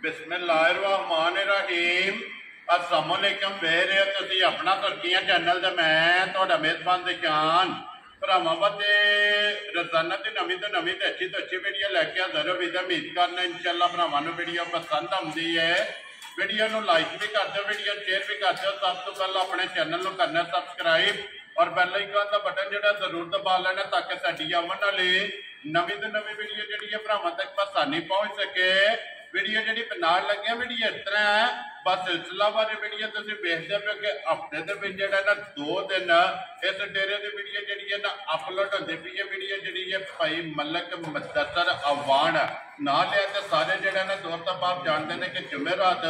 बिस्मिल्लाहिर्रहमानिर्रहीम अस्सलामुअलैकुम वेर तुसी अपना तुर्कियां चैनल ते मैं तुहाडा मेज़बान दिशान भरावां वास्ते रोजाना की नवीं तो अच्छी वीडियो लैके हाज़र हो। उम्मीद करना इंशाअल्लाह भरावां नूं वीडियो पसंद आउंदी है। वीडियो नूं लाइक भी कर दो, वीडियो शेयर भी कर दो। सब तो पहले अपने चैनल नूं करना सबसक्राइब और बैल आइकन का बटन जो जरूर दबा लेना ताकि साडी आवन वाली नवीं तो नवीं वीडियो जी भरावां तक आसानी पहुँच सके। वीडियो जी बनाने लगे वीडियो इस तरह है, बस सिलसिलावार वीडियो तुम देखते पे कि हफ्ते के जोड़ा ना 2 दिन इस डेरे की वीडियो जी है ना अपलोड होती पी है। वीडियो जी है भाई मलक मुदस्सर अवान ना लिया तो सारे जोड़ा ना दोस्त आप जानते हैं कि जुमेरात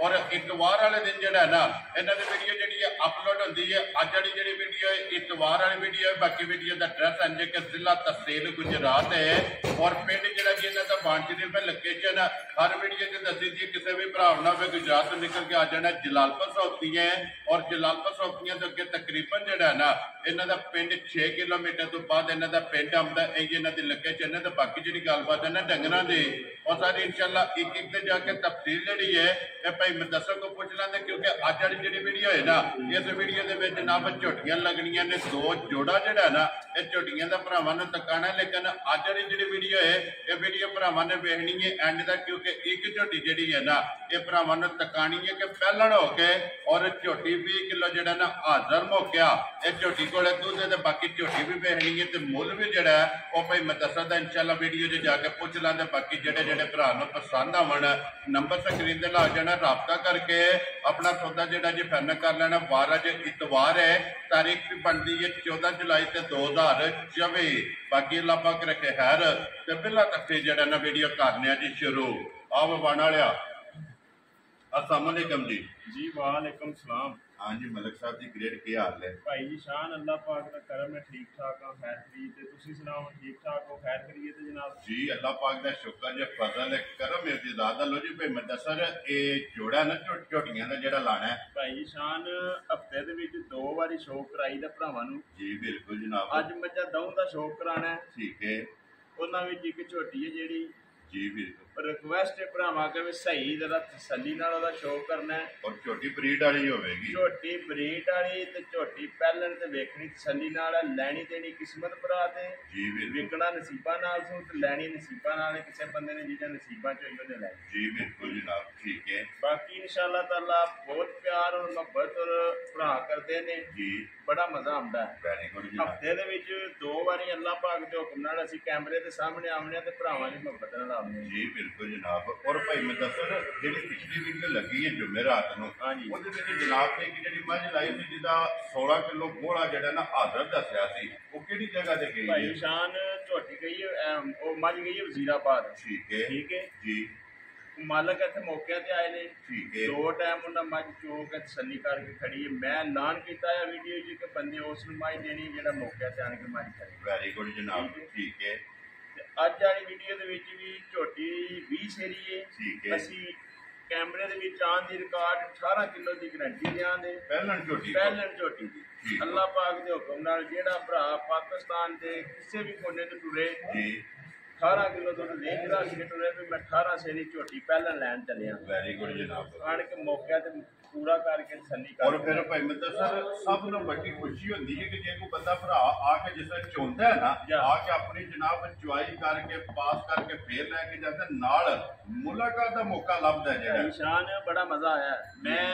और इतवार वाले दिन जोड़ा है ना इन्हों की वीडियो जी अपलोड होती है। अज जी वीडियो इतवार वाली वीडियो है। बाकी वीडियो का एड्रैस है कि जिला तहसील गुजरात है और पिंड जोड़ा जी इन्हों का बांशरीफ है। लोकेशन हर वीडियो च दसी दी किसी भी भरा ना हो गुजरात तो निकल के आ जाना जलालपुर सौखतियां और जलालपुर सौखतियां तो अगे तकरीबन जोड़ा है ना इन्हों का पिंड 6 किलोमीटर तो बाद इन्हों का पिंड आता है। इन्हों की लोकेशन है। तो बाकी जी गलबात है ना डंगरां दी और सारी इंशाअल्लाह एक एक से जाके तफसील जी है ये भाई मुदस्सर को पूछ लेंगे क्योंकि अज वाली जी वीडियो है ना इस वीडियो के जनाब झोटियां लगनियां ने 2 जोड़ा जोड़ा है ना ये झोटियां का भरावां नूं तकाना। लेकिन अज वाली जी वीडियो है ये वीडियो भरावां ने वेखनी है एंड तक क्योंकि एक झोटी जी है ना ये भरावां नूं तकानी है कि पहलण हो के और झोटी 20 किलो जोड़ा ना हाजर मौकिया इस झोटी को दुध है। बाकी झोटी भी वेखनी है तो मुल भी जोड़ा है वह भाई मुदस्सर का इंशाअल्लाह वीडियो च जाके पूछ लेंगे। बाकी जेडे जेडे भरा पसंद आवन नंबर स्क्रीन से ला जाना रबता करके अपना सौदा जोड़ा जी फाइनल कर लेना। वार अज इतवार है, तारीख भी बनती है 14 जुलाई से 2024। बाकी अल्लाह पाक रखे खैर तो बिला तक जरा ना वीडियो करने जी शुरू आओ बन वालिया। अस्सलाम वालेकुम जी। जी वालेकुम सलाम। हाँ जी मलिक साहब जी ग्रेट क्या हाल है? भाई जी शान अल्लाह पाक का करम है, ठीक ठाक हाँ खैर खरीद ते तुसी सुनाओ ठीक ठाक हो खैर खरीद ते जनाब? जी अल्लाह पाक का शुक्र है, फजल है, करम है जी ज़्यादा लो जी। भाई मुदस्सर ये जोड़ा ना झोटियां का जेड़ा लाना है भाई जी शान हफ्ते दे विच 2 वारी शौक कराई दा भरावां नूं। जी बिल्कुल जनाब। अज मज्झां दऊं दा शौक कराना है। ठीक है उन्हां विच एक झोटी है जेड़ी जी बिल्कुल रिक्वेस्ट है भरावां के भी सही जरा तसल्ली नाल ओहदा शौक करना है। और झोटी ब्रीड वाली होगी? झोटी ब्रीड वाली ते झोटी पहलन ते वेखनी तसल्ली नाल लैनी देनी किस्मत भरा ते जी बिल्कुल। विकना नसीबा नाल सू ते लैनी नसीबा नाल किसी बंदे ने जिहदा नसीबा च होई ओहने लैनी। जी बिल्कुल जनाब ठीक है। बाकी इंशाअल्लाह ताला बहुत प्यार और मोहब्बत और भरा करते ने जी बड़ा मजा आंदा है। वेरी गुड जनाब। हफ्ते दे विच 2 वारी अल्लाह पाक दे हुक्म नाल असीं कैमरे दे सामने आउने ते भरावां दी मोहब्बत नाल आउने। जी बिल्कुल जनाब। और भाई मुदस्सर जिहड़ी पिछली वीडियो लगी है जुमेरात नूं हाँ जी ਉਹਦੇ ਵਿੱਚ जनाब ने एक जिहड़ी मझ लाई सी जिहदा 16 किलो घोड़ा ਜਿਹੜਾ ਨਾ ਹਾਜ਼ਰ ਦੱਸਿਆ ਸੀ ਉਹ ਕਿਹੜੀ ਜਗ੍ਹਾ ਤੇ ਗਈ भाई है? शान झोटी गई है वो मझ गई है वजीराबाद। ठीक है ठीक है जी मालक इतने मौके ते आए ने ठीक है 2 टाइम उन्हें मझ चो के तसल्ली करके खड़ी है। मैं ऐलान किया है वीडियो जी कि बंदे उस मझ देनी जेड़ा मौके ते आन के मझ खड़े। वेरी गुड जनाब ठीक है अज वाली वीडियो दे विच भी झोटी 20 सेरी है। ठीक है असी कैमरे दे विच आन दी रिकॉर्ड 18 किलो की गारंटी देंगे पहलन झोटी पहलन झोटी दी। ठीक। अल्लाह पाक दे हुक्म नाल जेड़ा भरा पाकिस्तान दे किसी भी कोने ते टुरे जी 18 किलो दुध ले के रख के टुरे भी मैं 18 सेरी झोटी पहलन लैन चलिया वेरी गुड जनाब। आन के मौके ते पूरा करके तसल्ली और कर। फिर भाई मुदस्सर सब ਨੂੰ ਵੱਡੀ खुशी होती है कि जे कोई बंदा भरा आके जिस तरह चुनता है ना आके अपनी जनाब चुआई करके पास करके फिर लैके जाता है नाल मुलाकात का मौका लभदा है जेड़ा निशान बड़ा मजा आया। मैं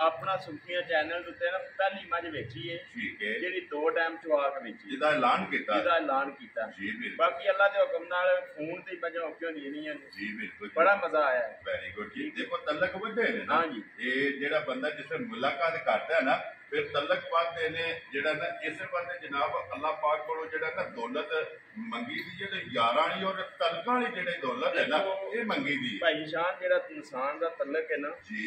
अपना सुखिया चैनल उत्ते ना पहली मझ वेखी है ठीक है जेड़ी 2 टाइम चुआ के वेची जिदा ऐलान किया जिहदा ऐलान किया। जी बिल्कुल बाकी अल्लाह के हुक्म नाल फोन ते मजा औखी होनी नहीं। जी बिल्कुल बड़ा मजा आया है। वेरी गुड जी। देखो तलक वधे ने ना हाँ जी ये जेड़ा बंदा जिससे मुलाकात करता है ना फिर तलक पाते ने जेड़ा ना इस पासे जनाब अल्लाह पाक कोलों जेड़ा ना दौलत मंगी दी जेड़े यारां वाली और तलकां वाली जेड़ी दौलत है ना ये मंगी दी भाई शान जेड़ा इंसान दा तलक है ना जी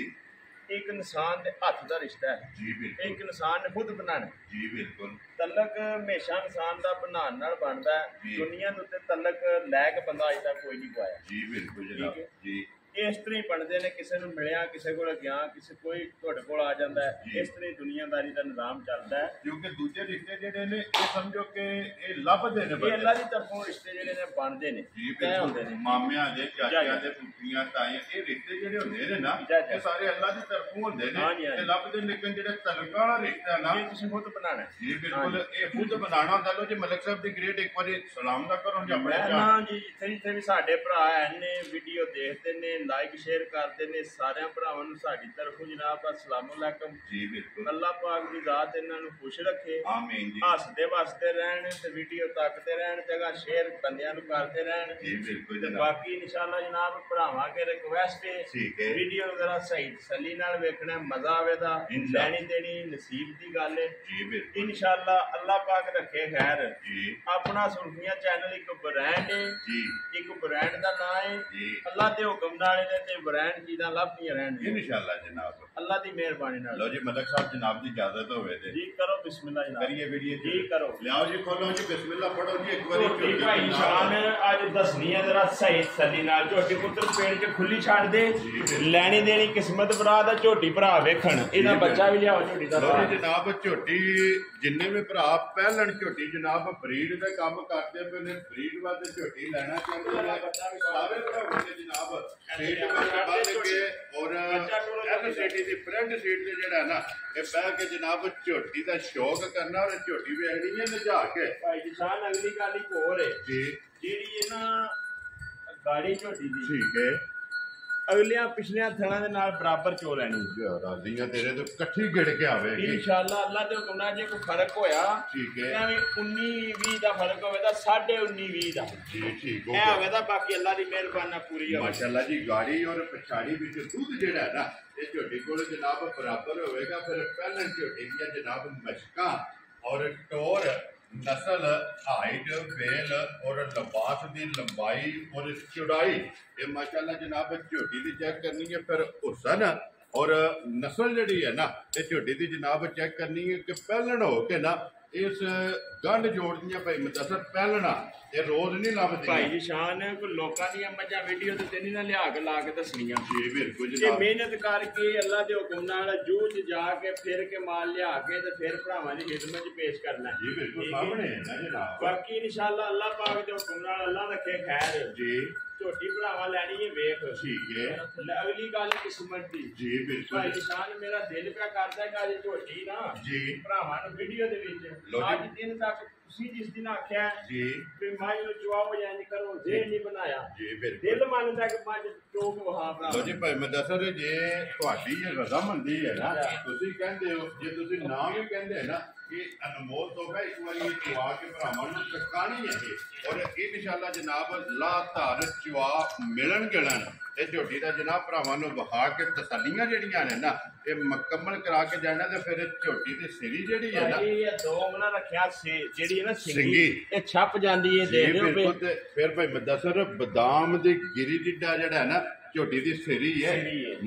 एक इंसान दे हथ दा रिश्ता है। जी बिल्कुल एक इंसान ने खुद बनाना जी बिल्कुल तलक हमेशा इंसान दा बनाने नाल बनदा है। जी। दुनिया दे उत्ते तलक लै के बंदा अज तक कोई नहीं पाया। जी बिल्कुल जनाब ठीक है। जी ਇਸ ਤਰ੍ਹਾਂ ਹੀ ਬਣਦੇ ਨੇ, ਕਿਸੇ ਨੂੰ ਮਿਲਿਆ, ਕਿਸੇ ਕੋਲ ਗਿਆ, ਕਿਸੇ ਕੋਈ ਤੁਹਾਡੇ ਕੋਲ ਆ ਜਾਂਦਾ ਹੈ। ਇਸ ਤਰ੍ਹਾਂ ਹੀ ਦੁਨੀਆਦਾਰੀ ਦਾ ਨਿਜ਼ਾਮ ਚੱਲਦਾ ਹੈ। ਕਿਉਂਕਿ ਦੂਜੇ ਰਿਸ਼ਤੇ ਜਿਹੜੇ ਨੇ ਇਹ ਸਮਝੋ ਕਿ ਇਹ ਲੱਭਦੇ ਨੇ ਇਹ ਅੱਲਾਹ ਦੀ ਤਰਫੋਂ ਰਿਸ਼ਤੇ ਜਿਹੜੇ ਨੇ ਬਣਦੇ ਨੇ, ਤੈਅ ਹੁੰਦੇ ਨੇ। ਮਾਮਿਆਂ ਦੇ, ਚਾਚਿਆਂ ਦੇ, ਫੁੱਫੀਆਂ, ਤਾਈਆਂ, ਇਹ ਰਿਸ਼ਤੇ ਜਿਹੜੇ ਹੁੰਦੇ ਨੇ ਨਾ ਇਹ ਸਾਰੇ ਅੱਲਾਹ ਦੀ ਤਰਫੋਂ ਹੁੰਦੇ ਨੇ ਤੇ ਲੱਭਦੇ। ਲੇਕਿਨ ਜਿਹੜਾ ਤਲਕਾ ਵਾਲਾ ਰਿਸ਼ਤਾ ਨਾ ਇਹ ਤੁਸੀਂ ਖੁਦ ਬਣਾਉਣਾ ਜੀ, ਬਿਲਕੁਲ ਇਹ ਖੁਦ ਬਣਾਉਣਾ ਹੁੰਦਾ। ਲੋ ਜੀ ਮਲਕ ਸਾਹਿਬ ਦੀ ਗ੍ਰੇਟ ਇੱਕ ਵਾਰੀ ਸਲਾਮ ਦਾ ਕਰੋ ਜੀ ਆਪਣੇ ਨਾ ਜੀ। ਜਿੱਥੇ ਵੀ ਸਾਡੇ ਭਰਾ ਨੇ ਵੀਡੀਓ ਦੇਖਦੇ ਨੇ, ਲਾਈਕ ਸ਼ੇਅਰ ਕਰਦੇ ਨੇ, ਸਾਰਿਆਂ ਭਰਾਵਾਂ ਨੂੰ ਸਾਡੀ ਤਰਫੋਂ ਜਨਾਬ ਅਸਲਾਮ ਅਲੈਕਮ ਜੀ। ਬਿਲਕੁਲ ਅੱਲਾਹ ਪਾਕ ਦੀ ਜ਼ਾਤ ਇਹਨਾਂ ਨੂੰ ਖੁਸ਼ ਰੱਖੇ, ਆਮੀਨ ਜੀ। ਹੱਸਦੇ ਵਸਦੇ ਰਹਿਣ ਤੇ ਵੀਡੀਓ ਤੱਕਦੇ ਰਹਿਣ, ਜਗ੍ਹਾ ਸ਼ੇਅਰ ਬੰਦਿਆਂ ਨੂੰ ਕਰਦੇ ਰਹਿਣ ਜੀ। ਬਿਲਕੁਲ ਜਨਾਬ। ਬਾਕੀ ਇਨਸ਼ਾਅੱਲਾ ਜਨਾਬ ਭਰਾਵਾਂ ਕੇ ਰਿਕਵੈਸਟ ਹੈ, ਵੀਡੀਓ ਨੂੰ ਜ਼ਰਾ ਸਹੀ ਤਸੱਲੀ ਨਾਲ ਵੇਖਣਾ, ਮਜ਼ਾ ਆਵੇਗਾ, ਲੈਣੀ ਦੇਣੀ ਨਸੀਬ ਦੀ ਗੱਲ ਹੈ ਜੀ। ਬਿਲਕੁਲ ਇਨਸ਼ਾਅੱਲਾ ਅੱਲਾਹ ਪਾਕ ਰੱਖੇ ਖੈਰ ਜੀ। ਆਪਣਾ ਸੁਲਫੀਆਂ ਚੈਨਲ ਇੱਕ ਬ੍ਰਾਂਡ ਹੈ ਜੀ, ਇੱਕ ਬ੍ਰਾਂਡ ਦਾ ਨਾਮ ਹੈ ਜੀ। ਅੱਲਾਹ ਦੇ ਹੁਕਮ ਨਾਲ ਇਹਦੇ ਤੇ ਬ੍ਰਾਂਡ ਚੀਜ਼ਾਂ ਲੱਭਦੀਆਂ ਰਹਿਣਗੀਆਂ ਇਨਸ਼ਾਅੱਲਾ ਜਨਾਬ, ਅੱਲਾਹ ਦੀ ਮਿਹਰਬਾਨੀ ਨਾਲ। ਲਓ ਜੀ ਮਲਕ ਸਾਹਿਬ ਜਨਾਬ ਦੀ ਇਜਾਜ਼ਤ ਹੋਵੇ ਤੇ ਜੀ ਕਰੋ ਬਿਸਮਿਲ੍ਲਾ ਜਨਾਬ, ਕਰੀਏ ਵੀਡੀਓ ਜੀ ਕਰੋ। ਲਿਆਓ ਜੀ ਖੋਲੋ ਜੀ, ਬਿਸਮਿਲ੍ਲਾ ਪੜੋ ਜੀ ਇੱਕ ਵਾਰੀ। ਭਾਈ ਸ਼ਾਨ ਅੱਜ ਦੱਸਣੀ ਹੈ ਜਰਾ ਸਹੀ ਤਸੱਲੀ ਨਾਲ। ਝੋਟੀ ਪੁੱਤਰ ਪੇੜ 'ਚ ਖੁੱਲੀ ਛੱਡ ਦੇ, ਲੈਣੀ ਦੇਣੀ ਕਿਸਮਤ ਭਰਾ ਦਾ। ਝੋਟੀ ਭਰਾ ਵੇਖਣ, ਇਹਦਾ ਬੱਚਾ ਵੀ ਲਿਆਓ ਝੋਟੀ ਦਾ। ਲਓ ਜੀ ਜਨਾਬ ਝੋਟੀ ਜਿੰਨੇ ਵੀ ਭਰਾ ਪਹਿਲਣ ਝੋਟੀ ਜਨਾਬ ਬਰੀਡ ਦਾ ਕੰਮ ਕਰਦੇ ਪਏ ਨੇ, ਬਰੀਡ ਵਾਸਤੇ ਝੋਟੀ ਲੈਣਾ ਚਾਹੁੰਦੇ ਨੇ, ਸਾਰੇ ਭਰਾਵਾਂ ਨੇ ਜਨਾਬ ਸੀਟ ਵਿੱਚ ਬੰਨ ਕੇ ਔਰ ਐਫਸੀਟੀ ਦੀ ਫਰੰਟ ਸੀਟ ਤੇ ਜਿਹੜਾ ਨਾ ਇਹ ਬਹਿ ਕੇ ਜਨਾਬ ਝੋਟੀ ਦਾ ਸ਼ੌਕ ਕਰਨਾ ਔਰ ਝੋਟੀ ਵੇਖਣੀ ਹੈ ਨਜਾ ਕੇ। ਭਾਈ ਕਿਸਾਨ ਅਗਲੀ ਗੱਲ ਇੱਕ ਹੋਰ ਹੈ ਜੀ, ਜਿਹੜੀ ਇਹ ਨਾ ਗਾੜੀ ਝੋਟੀ ਦੀ ਠੀਕ ਹੈ ਅਗਲਿਆਂ ਪਿਛਲਿਆਂ ਥਣਾਂ ਦੇ ਨਾਲ ਬਰਾਬਰ ਚੋ ਲੈਣੀ। ਰਾਜ਼ੀਆਂ ਤੇਰੇ ਤੋਂ ਇਕੱਠੀ ਗਿੜ ਕੇ ਆਵੇਗੀ ਇਨਸ਼ਾਅੱਲਾ। ਅੱਲਾਹ ਦੇ ਹੁਕਮ ਨਾਲ ਜੇ ਕੋਈ ਫਰਕ ਹੋਇਆ ਠੀਕ ਹੈ, ਐਵੇਂ 19-20 ਦਾ ਫਰਕ ਹੋਵੇ ਤਾਂ 19.5-20 ਦਾ ਠੀਕ ਹੈ ਹੋਵੇ ਤਾਂ ਬਾਕੀ ਅੱਲਾਹ ਦੀ ਮਿਹਰਬਾਨੀ ਨਾਲ ਪੂਰੀ ਹੋਵੇ ਮਾਸ਼ਾਅੱਲਾ ਜੀ। ਗਾੜੀ ਔਰ ਪਛਾੜੀ ਵਿੱਚ ਦੁੱਧ ਜਿਹੜਾ ਨਾ ਇਹ ਝੋਟੀ ਕੋਲ ਜਨਾਬ ਬਰਾਬਰ ਹੋਵੇਗਾ। ਫਿਰ ਪਹਿਲਾਂ ਝੋਟੀ ਦੀਆਂ ਜਨਾਬ ਮਸ਼ਕਾਂ ਔਰ ਟੋਰ नस्ल हाइट वेल और लिबास की लंबाई और चौड़ाई ये माशाल्लाह जनाब झोटी की चेक करनी है। फिर हुसन और नस्ल जी है ना ये झोटी की जनाब चेक करनी है कि पहलन हो के ना इस गंढ जोड़ दियां भाई मुदसर पहलना ये रोज नहीं लभदी। भाई जी शान कोई लोकां दी मझां वीडियो ते तेनी ना लिया के ला के दसनियां जी बिल्कुल जनाब। ये मेहनत करके अल्लाह दे हुक्म नाल जूझ जाके फिर के माल लिया के ते फिर भरावां दी खिदमत च पेश करना जी बिल्कुल सामने है ना जनाब। बाकी इंशाअल्लाह अल्लाह पाक दे हुक्म नाल अल्लाह रखे खैर जी। झोटी भरावा लैनी है वेख ठीक है। अगली गल किस्मत दी जी बिल्कुल। भाई निशान मेरा दिल क्या करता है कि अज झोटी ना जी भरावां नूं वीडियो दे विच अज दिन तक तुसीं जिस दिन आख्या जी कि माई नूं चुआओ या इंज करो जे नहीं बनाया जी बिल्कुल दिल मनदा कि मज चोक वहा भरा। लो जी भाई मुदस्सर जे तुहाडी ये रज़ामंदी है ना तुसीं कहंदे हो जे तुसीं ना भी कहंदे है ना कि अनमोल तोहफा एक बार ये चुआ के भरावां नूं चकानी है और इंशाअल्लाह जनाब ला धार चुआ मिलन गिलन ये झोटी का जनाब भरावां नूं विखा के तसल्लियां जिहड़ियां ने ना ये मुकम्मल करा के जाना ते फिर झोटी दी सिरी जिहड़ी है ना ये दो मना रखिया से जिहड़ी है ना सिंगी ये छप जांदी है दे दिओ बिल्कुल। फिर भाई मुदस्सर बादाम दी गिरी जिड्डा जिहड़ा है ना झोटी दी सिरी है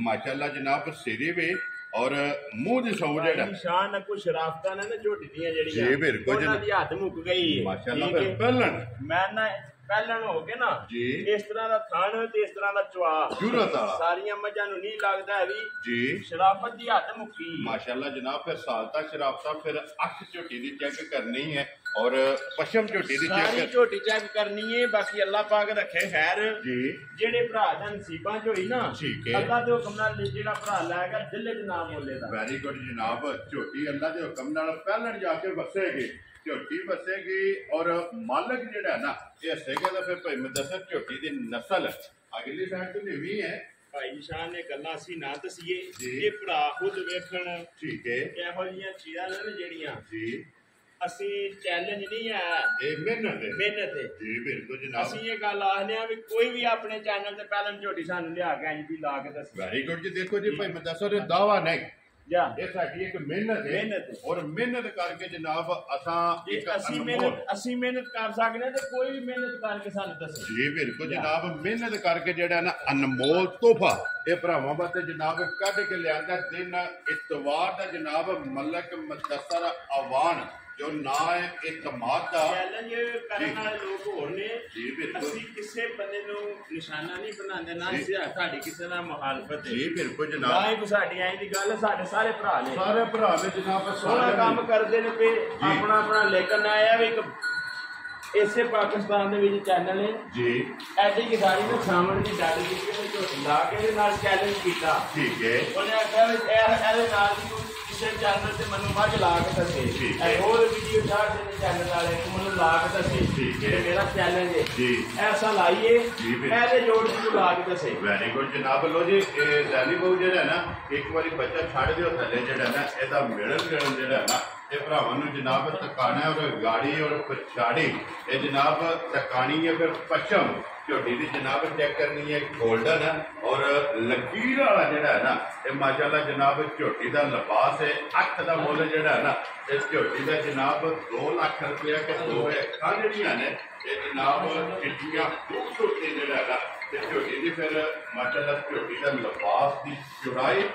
माशाअल्लाह जनाब सिरी भी और मुंह दी सौ जेड़ा निशान कुछ शराफतां ने ना झोटी दियां जेड़ियां जी बिल्कुल उन्हां दी हद मुक गई है माशाअल्लाह। फिर पहलन मैं ना पहलन हो के ना जी इस तरह दा थान ते इस तरह दा चुआ जरूरत वाला सारियां मझां नूं नहीं लगदा है भी जी शराफत दी हद मुकी माशाअल्लाह जनाब। फिर साल तक शराफतां फिर अख झोटी दी चेक करनी है और पशम झोटी दी चेक झोटी चेक करनी है। बाकी अल्लाह पाक रखे खैर जी जेड़े भरा दा नसीबां च होई ना ठीक है अल्लाह दे हुक्म नाल जेड़ा भरा लाएगा दिल च नाम बोलेगा। वेरी गुड जनाब। झोटी अल्लाह दे हुक्म नाल पहलन जाके बसेगी झोटी बसेगी और मालक जेड़ा ना ये हसेगा तो फिर भाई मुदस्सर झोटी दी नस्ल अगली साइड तो नीवी है भाई निशान ने गल्लां असीं ना दसीए ये भरा खुद वेखण ठीक है किहो जिहियां चीज़ां ने जेड़ियां जी असीं चैलेंज नहीं है ये मेहनत है जी बिल्कुल जनाब। असीं ये गल आखने भी कोई भी अपने चैनल ते पहले झोटी सानूं लिया के इंज दी ला के दस। वेरी गुड जी। देखो जी भाई मुदस्सर दावा नहीं ये साडी एक मेहनत है और मेहनत करके जनाब असीं मेहनत कर सकने ते कोई भी मेहनत करके सानूं दस जी बिल्कुल जनाब। मेहनत करके जेड़ा ना अनमोल तोहफा ये भरावां वास्ते जनाब कढ के लिआंदा दिन इतवार दा जनाब मलक मुदस्सर आवान ਜੋ ਨਾ ਹੈ ਇਤਮਾਦ ਦਾ ਚੈਲੰਜ ਕਰਨ ਵਾਲੇ ਲੋਕ ਹੋਰ ਨੇ। ਜੀ ਬਿਲਕੁਲ। ਅਸੀਂ ਕਿਸੇ ਬੰਦੇ ਨੂੰ ਨਿਸ਼ਾਨਾ ਨਹੀਂ ਬਣਾਉਂਦੇ, ਨਾ ਸਾਡੀ ਕਿਸੇ ਨਾਲ ਮੁਖਾਲਫਤ ਹੈ। ਜੀ ਬਿਲਕੁਲ ਜਨਾਬ। ਨਾ ਹੀ ਸਾਡੀ ਐਂ ਦੀ ਗੱਲ, ਸਾਡੇ ਸਾਰੇ ਭਰਾ ਨੇ, ਸਾਰੇ ਭਰਾ ਨੇ ਜਨਾਬ ਸੋਹਣਾ ਕੰਮ ਕਰਦੇ ਨੇ ਪਏ ਆਪਣਾ ਆਪਣਾ। ਲੇਕਿਨ ਆਇਆ ਵੀ ਇੱਕ ਇਸੇ ਪਾਕਿਸਤਾਨ ਦੇ ਵਿੱਚ ਚੈਨਲ ਹੈ ਜੀ, ਐਡੀ ਕਿਸਾਨੀ ਨੇ ਸਾਹਮਣੇ ਦੀ ਗੱਲ ਕੀਤੀ, ਝੋਟੀ ਲਾ ਕੇ ਇਹਦੇ ਨਾਲ ਚੈਲੰਜ ਕੀਤਾ। ਠੀਕ ਹੈ। ਉਹਨੇ ਆਖਿਆ ਵੀ ਇਹਦੇ ਨਾਲ ਵੀ ਤੂੰ ਕਿਸੇ ਚੈਨਲ ਤੇ ਮੈਨੂੰ ਮੱਝ ਲਾ ਕੇ ਦੱਸੇ, ਹੋਰ ਵੀਡੀਓ ਚਾਰ ਦੇ ਚੈਨਲ ਵਾਲੇ ਤੂੰ ਮੈਨੂੰ ਲਾ ਕੇ ਦੱਸੇ, ਜਿਹੜੇ ਮੇਰਾ ਚੈਲੰਜ ਹੈ ਜੀ ਐਸਾ ਲਾਈਏ ਇਹਦੇ ਜੋੜ ਤੂੰ ਲਾ ਕੇ ਦੱਸੇ। ਵੈਰੀ ਗੁੱਡ ਜਨਾਬ। ਲੋ ਜੀ, ਇਹ ਜ਼ੈਲੀ ਬਾਊ ਜਿਹੜਾ ਨਾ ਇੱਕ ਵਾਰੀ ਬੱਚਾ ਛੱਡ ਦਿਓ ਥੱਲੇ, ਜਿਹੜਾ ਨਾ ਇਹਦਾ ਮਿਲਣ ਜਿਹੜਾ ਨਾ ਇਹ ਭਰਾਵਾਂ ਨੂੰ ਜਨਾਬ ਤਕਾਣਾ ਔਰ ਗਾੜੀ ਔਰ ਪਛਾੜੀ, ਇਹ ਜਨਾਬ ਤਕਾਣੀ ਹੈ ਫਿਰ ਪਛਮ। ਝੋਟੀ ਦੀ ਜਨਾਬ ਚੈੱਕ ਕਰਨੀ ਹੈ ਗੋਲਡਨ ਔਰ ਲਕੀਰ ਵਾਲਾ ਜਿਹੜਾ ਹੈ ਨਾ ਇਹ ਮਾਸ਼ਾਅੱਲਾ ਜਨਾਬ ਝੋਟੀ ਦਾ ਲਿਬਾਸ ਹੈ। ਅੱਖ ਦਾ ਮੁੱਲ ਜਿਹੜਾ ਹੈ ਨਾ ਇਸ ਝੋਟੀ ਦਾ ਜਨਾਬ 2 ਲੱਖ ਰੁਪਇਆ ਕਿ 2 ਅੱਖਾਂ ਜਿਹੜੀਆਂ ਨੇ ਇਹ ਜਨਾਬ ਚਿੱਟੀਆਂ ਖੂਬਸੂਰਤੀ ਜਿਹੜਾ ਹੈ ਨਾ ਤੇ ਝੋਟੀ ਦੀ ਫਿਰ ਮਾਸ਼ਾਅੱਲਾ ਝੋਟੀ ਦਾ ਲਿਬਾਸ ਦੀ ਚੌੜਾਈ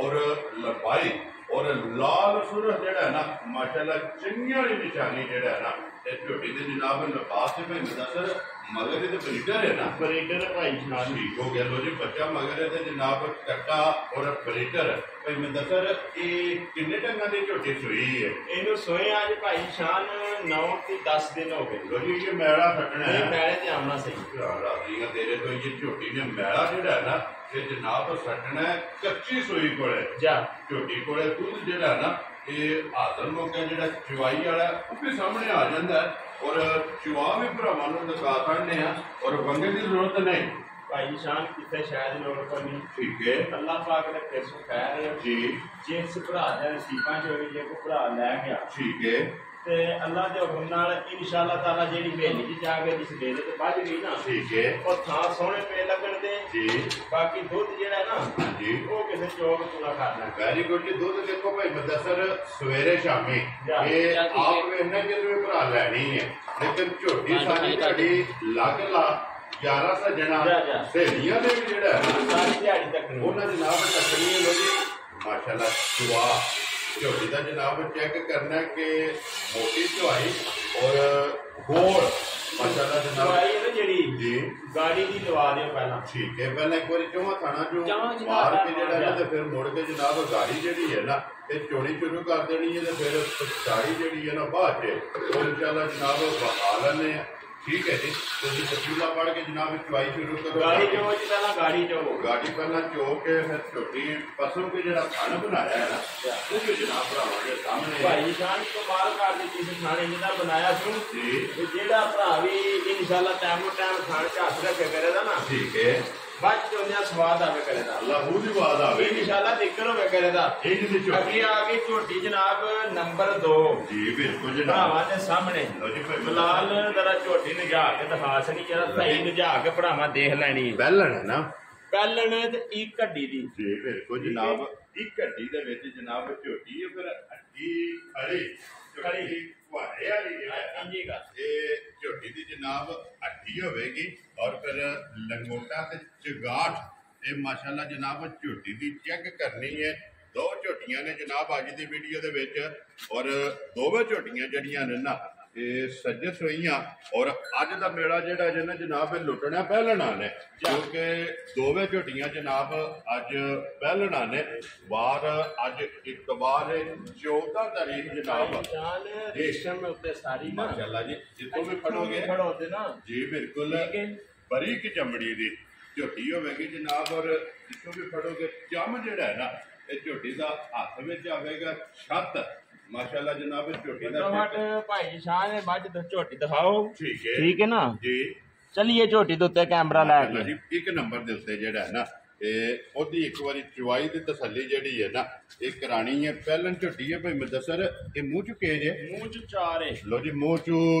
ਔਰ ਲੰਬਾਈ ਔਰ ਲਾਲ ਸੁਰਖ ਜਿਹੜਾ ਹੈ ਨਾ ਮਾਸ਼ਾਅੱਲਾ ਚੰਗੀਆਂ ਵਾਲੀ ਨਿਸ਼ਾਨੀ ਜਿਹੜਾ ਹੈ ਨਾ ਇਹ ਝੋਟੀ ਦੇ ਜਨਾਬ ਲਿਬਾਸ ਤੇ ਮੈਂ ਦੱਸਰ ਮਗਰ ਇਹਦੇ ਬਰੀਡਰ ਹੈ ਨਾ, ਬਰੀਡਰ ਭਾਈ ਜਾਨ ਠੀਕ ਹੋ ਗਿਆ। ਲੋ ਜੀ, ਬੱਚਾ ਮਗਰ ਇਹਦੇ ਜਨਾਬ ਕੱਟਾ ਔਰ ਬਰੀਡਰ ਭਾਈ ਮੈਂ ਦੱਸਰ ਇਹ ਕਿੰਨੇ ਟੰਗਾਂ ਦੀ ਝੋਟੀ ਸੂਈ ਹੈ? ਇਹਨੂੰ ਸੋਏ ਅੱਜ ਭਾਈ ਸ਼ਾਨ 9 ਤੇ 10 ਦਿਨ ਹੋ ਗਏ। ਲੋ ਜੀ, ਇਹ ਮੈਲਾ ਫਟਣਾ ਹੈ, ਮੈਲੇ ਤੇ ਆਉਣਾ ਸਹੀ ਰਾਜ਼ੀਆਂ ਤੇਰੇ ਤੋਂ ਇਹ ਝੋਟੀ ਨੇ ਮੈਲਾ ਜਿਹੜਾ ਹੈ ਨਾ ਇਹ ਜਨਾਬ ਸੱਟਣਾ ਕੱਚੀ ਸੂਈ ਕੋਲੇ ਜਾ ਝੋਟੀ ਕੋਲੇ ਦੁੱਧ ਜਿਹੜਾ ਹੈ ਨਾ ਇਹ ਹਾਜ਼ਰ ਮੌਕਾ ਜਿਹੜਾ ਚਵਾਈ ਵਾਲਾ ਉਹ ਵੀ ਸਾਹਮਣੇ ਆ ਜਾਂਦਾ ਔਰ ਚਵਾ ਵੀ ਭਰਾਵਾਂ ਨੂੰ ਦਿਖਾ ਸਕਦੇ ਆ ਔਰ ਵੰਗੇ ਦੀ ਜ਼ਰੂਰਤ ਨਹੀਂ। ਭਾਈ ਸ਼ਾਨ ਕਿਤੇ ਸ਼ਾਇਦ ਲੋੜ ਪਣੀ। ਠੀਕ ਹੈ। ਅੱਲਾਹ ਪਾਕ ਨੇ ਫਿਰ ਸੁਖੈਰ ਜੀ ਜਿਸ ਭਰਾ ਦੇ ਨਸੀਬਾਂ ਚ ਹੋਈ ਜੇ ਕੋਈ ਭਰਾ ਲੈ ਗਿਆ, ਠੀਕ ਹੈ, ਤੇ ਅੱਲਾਹ ਦੇ ਹੁਕਮ ਨਾਲ ਇਨਸ਼ਾਅੱਲਾ ਤਾਲਾ ਜਿਹੜੀ ਹਵੇਲੀ ਚ ਜਾ ਕੇ ਜਿਸ ਡੇਰੇ ਤੇ ਵੱਜ ਗਈ ਨਾ, ਠੀਕ ਹੈ, ਉਹ ਥਾਂ ਸੋਹਣੇ ਪੇ ਲੱਗਣ ਦੇ ਜੀ। ਬਾਕੀ ਦੁੱਧ ਜਿਹੜਾ ਨਾ ਜੀ ਉਹ ਕਿਸੇ ਚੌਕ ਪੂਰਾ ਕਰਨਾ। ਵੈਰੀ ਗੁੱਡ ਜੀ। ਦੁੱਧ ਦੇਖੋ ਭਾਈ ਮੁਦੱਸਰ ਸਵੇਰੇ ਸ਼ਾਮੀ ਇਹ ਆਪ ਵੇਖਣਾ ਕਿ ਤੁਸੀਂ ਭਰਾ ਲੈਣੀ ਹੈ, ਲੇਕਿਨ ਝੋਟੀ ਸਾਡੀ ਤੁਹਾਡੀ ਲੱਗ ਲਾ 11 ਸੱਜਣਾ ਸਹੇਲੀਆਂ ਦੇ ਵੀ ਜਿਹੜਾ ਸਾਰੀ ਦਿਹਾੜੀ ਤੱਕ ਉਹਨਾਂ ਦੇ ਨਾਮ ਤੱਕਣੀ ਹੈ। ਲੋ ਜੀ ਮਾਸ਼ਾਅੱਲਾ ਚੁਆ ਝੋਟੀ ਦਾ ਜਨਾਬ ਚੈੱਕ ਕਰਨਾ ਕਿ ਮੋਟੀ ਚੁਆਈ ਔਰ ਗੋਲ ਮਾਸ਼ਾਅੱਲਾ ਜਨਾਬ ਚੁਆਈ ਨਾ ਜਿਹੜੀ ਜੀ ਗਾੜੀ ਦੀ ਲਵਾ ਦਿਓ ਪਹਿਲਾਂ। ਠੀਕ ਹੈ। ਪਹਿਲਾਂ ਇੱਕ ਵਾਰੀ ਚੋਹਾਂ ਥਾਣਾ ਚੋਂ ਮਾਰ ਕੇ ਜਿਹੜਾ ਨਾ ਤੇ ਫਿਰ ਮੁੜ ਕੇ ਜਨਾਬ ਗਾੜੀ ਜਿਹੜੀ ਹੈ ਨਾ ਇਹ ਚੋਣੀ ਸ਼ੁਰੂ ਕਰ ਦੇਣੀ ਹੈ ਤੇ ਫਿਰ ਪਛਾੜੀ ਜਿਹੜੀ ਹੈ ਨਾ ਬਾਅਦ ਚ ਉਹ ਇਨਸ਼ਾਅੱਲਾ ਜਨਾਬ ਬਹਾ ਲੈਂਦੇ ਆ। ਠੀਕ ਹੈ ਜੀ। ਤੁਸੀਂ ਤਸਵੀਰਾਂ ਪੜ੍ਹ ਕੇ ਜਨਾਬ ਚੁਆਈ ਸ਼ੁਰੂ ਕਰੋ। ਗਾੜੀ ਚੋ ਪਹਿਲਾਂ ਗਾੜੀ ਚੋ ਗਾੜੀ ਪਹਿਲਾਂ ਚੋ ਕੇ ਫਿਰ ਝੋਟੀ ਪਸੂ ਕੇ ਜਿਹੜਾ ਖਾਣਾ ਬਣਾਇਆ ਹੈ ਨਾ ਉਹ ਵੀ ਜਨਾਬ ਭਰਾਵਾਂ ਦੇ ਸਾਹਮਣੇ ਭਾਈ ਜਾਨ ਕਮਾਲ ਕਰ ਦਿੱਤੀ ਸੀ ਖਾਣੇ ਜਿਹਦਾ ਬਣਾਇਆ ਸੀ ਜੀ। ਜਿਹੜਾ ਭਰਾ ਵੀ ਇਨਸ਼ਾਅੱਲਾ ਟਾਈਮ ਖਾਣ ਚ ਹੱਥ ਰੱਖੇ ਕਰੇਗਾ ਨਾ, ਠੀਕ ਹੈ, ਬਾਅਦ ਚ ਉਹਦਾ ਸਵਾਦ ਆਵੇ ਕਰੇਗਾ, ਅੱਲਾਹ ਦੀ ਬਾਤ ਆਵੇ ਇਨਸ਼ਾਅੱਲਾ ਜ਼ਿਕਰ ਹੋਵੇ ਕਰੇਗਾ। ਇਹ ਜਿਹੀ ਝੋਟੀ ਅੱਗੇ ਆ ਗਈ ਝੋਟੀ ਜਨਾਬ ਨੰਬਰ 2 ਜੀ। ਬਿਲਕੁਲ ਜਨਾਬ ਭਰਾਵਾਂ ਦੇ ਸਾਹਮਣੇ ਫਿਲਹਾਲ ਜਰਾ ਝੋਟੀ ਨਜਾ ਕੇ ਦਿਖਾ ਸਕੀ, ਜਰਾ ਸਹੀ ਨਜਾ ਕੇ ਭਰਾਵਾਂ ਦੇਖ ਲੈਣੀ। ਪਹਿਲਣ ਹੈ ਨਾ, ਪਹਿਲਣ ਤੇ ਇੱਕ ਹੱਡੀ ਦੀ ਜੀ। ਬਿਲਕੁਲ ਜਨਾਬ ਇੱਕ ਹੱਡੀ ਦੇ ਵਿੱਚ ਜਨਾਬ ਝੋਟੀ ਹੈ, ਫਿਰ ਹੱਡੀ ਖੜੀ ਵਾਰੇ ਵਾਲੀ ਜਿਹੜਾ ਇਹ ਝੋਟੀ ਦੀ ਜਨਾਬ ਹੱਡੀ ਹੋਵੇਗੀ ਔਰ ਫਿਰ ਲੰਗੋਟਾ ਤੇ ਚਗਾਠ ਇਹ ਮਾਸ਼ਾਅੱਲਾ ਜਨਾਬ ਝੋਟੀ ਦੀ ਚੈੱਕ ਕਰਨੀ ਹੈ। 2 ਝੋਟੀਆਂ ਨੇ ਜਨਾਬ ਅੱਜ ਦੀ ਵੀਡੀਓ ਦੇ ਵਿੱਚ ਔਰ ਦੋਵੇਂ ਝੋਟੀਆਂ ਜਿਹੜੀਆਂ ਨੇ ਨਾ ਇਹ ਸੱਜਸ ਹੋਈਆਂ ਔਰ ਅੱਜ ਦਾ ਮੇਲਾ ਜਿਹੜਾ ਜੇ ਨਾ ਜਨਾਬ ਇਹ ਲੁੱਟਣਾ ਪਹਿਲਣਾ ਨੇ, ਕਿਉਂਕਿ ਦੋਵੇਂ ਝੋਟੀਆਂ ਜਨਾਬ ਅੱਜ ਪਹਿਲਣਾ ਨੇ। ਵਾਰ ਅੱਜ ਇਤਵਾਰ 14 ਤਾਰੀਖ ਜਨਾਬ ਰੇਸ਼ਮ ਉੱਤੇ ਸਾਰੀ ਨਾ ਮਾਸ਼ਾਅੱਲਾ ਜੀ ਜਿੱਥੋਂ ਵੀ ਫੜੋਗੇ ਫੜੋਦੇ ਨਾ ਜੀ। ਬਿਲਕੁਲ ਬਰੀਕ ਚਮੜੀ ਦੀ ਝੋਟੀ ਹੋਵੇਗੀ ਜਨਾਬ ਔਰ ਜਿੱਥੋਂ ਵੀ ਫੜੋਗੇ ਚਮ ਜਿਹੜਾ ਹੈ ਨਾ ਇਹ ਝੋਟੀ ਦਾ ਹੱਥ ਵਿੱਚ ਆਵੇਗਾ ਛੱਤ ਮਾਸ਼ਾਅੱਲਾ ਜਨਾਬ ਝੋਟੀ ਦਾ ਭਾਈ ਸ਼ਾਹ ਨੇ ਮੱਝ ਤੋਂ ਝੋਟੀ ਦਿਖਾਓ। ਠੀਕ ਹੈ ਨਾ ਜੀ। ਚਲਿਏ ਝੋਟੀ ਦੇ ਉੱਤੇ ਕੈਮਰਾ ਲੈ ਕੇ ਜੀ ਇੱਕ ਨੰਬਰ ਦੇ ਉੱਤੇ ਜਿਹੜਾ ਹੈ ਨਾ ਇਹ ਉਹਦੀ ਇੱਕ ਵਾਰੀ ਚਵਾਈ ਦੀ ਤਸੱਲੀ ਜਿਹੜੀ ਹੈ ਨਾ ਇਹ ਕਰਾਣੀ ਹੈ। ਪਹਿਲਾਂ ਝੋਟੀ ਹੈ ਭਾਈ ਮੁਦੱਸਰ ਇਹ ਮੂੰਹ ਚ ਕੇ ਜੇ ਮੂੰਹ ਚ ਚਾਰੇ ਲੋ ਜੀ ਮੂੰਹ ਚ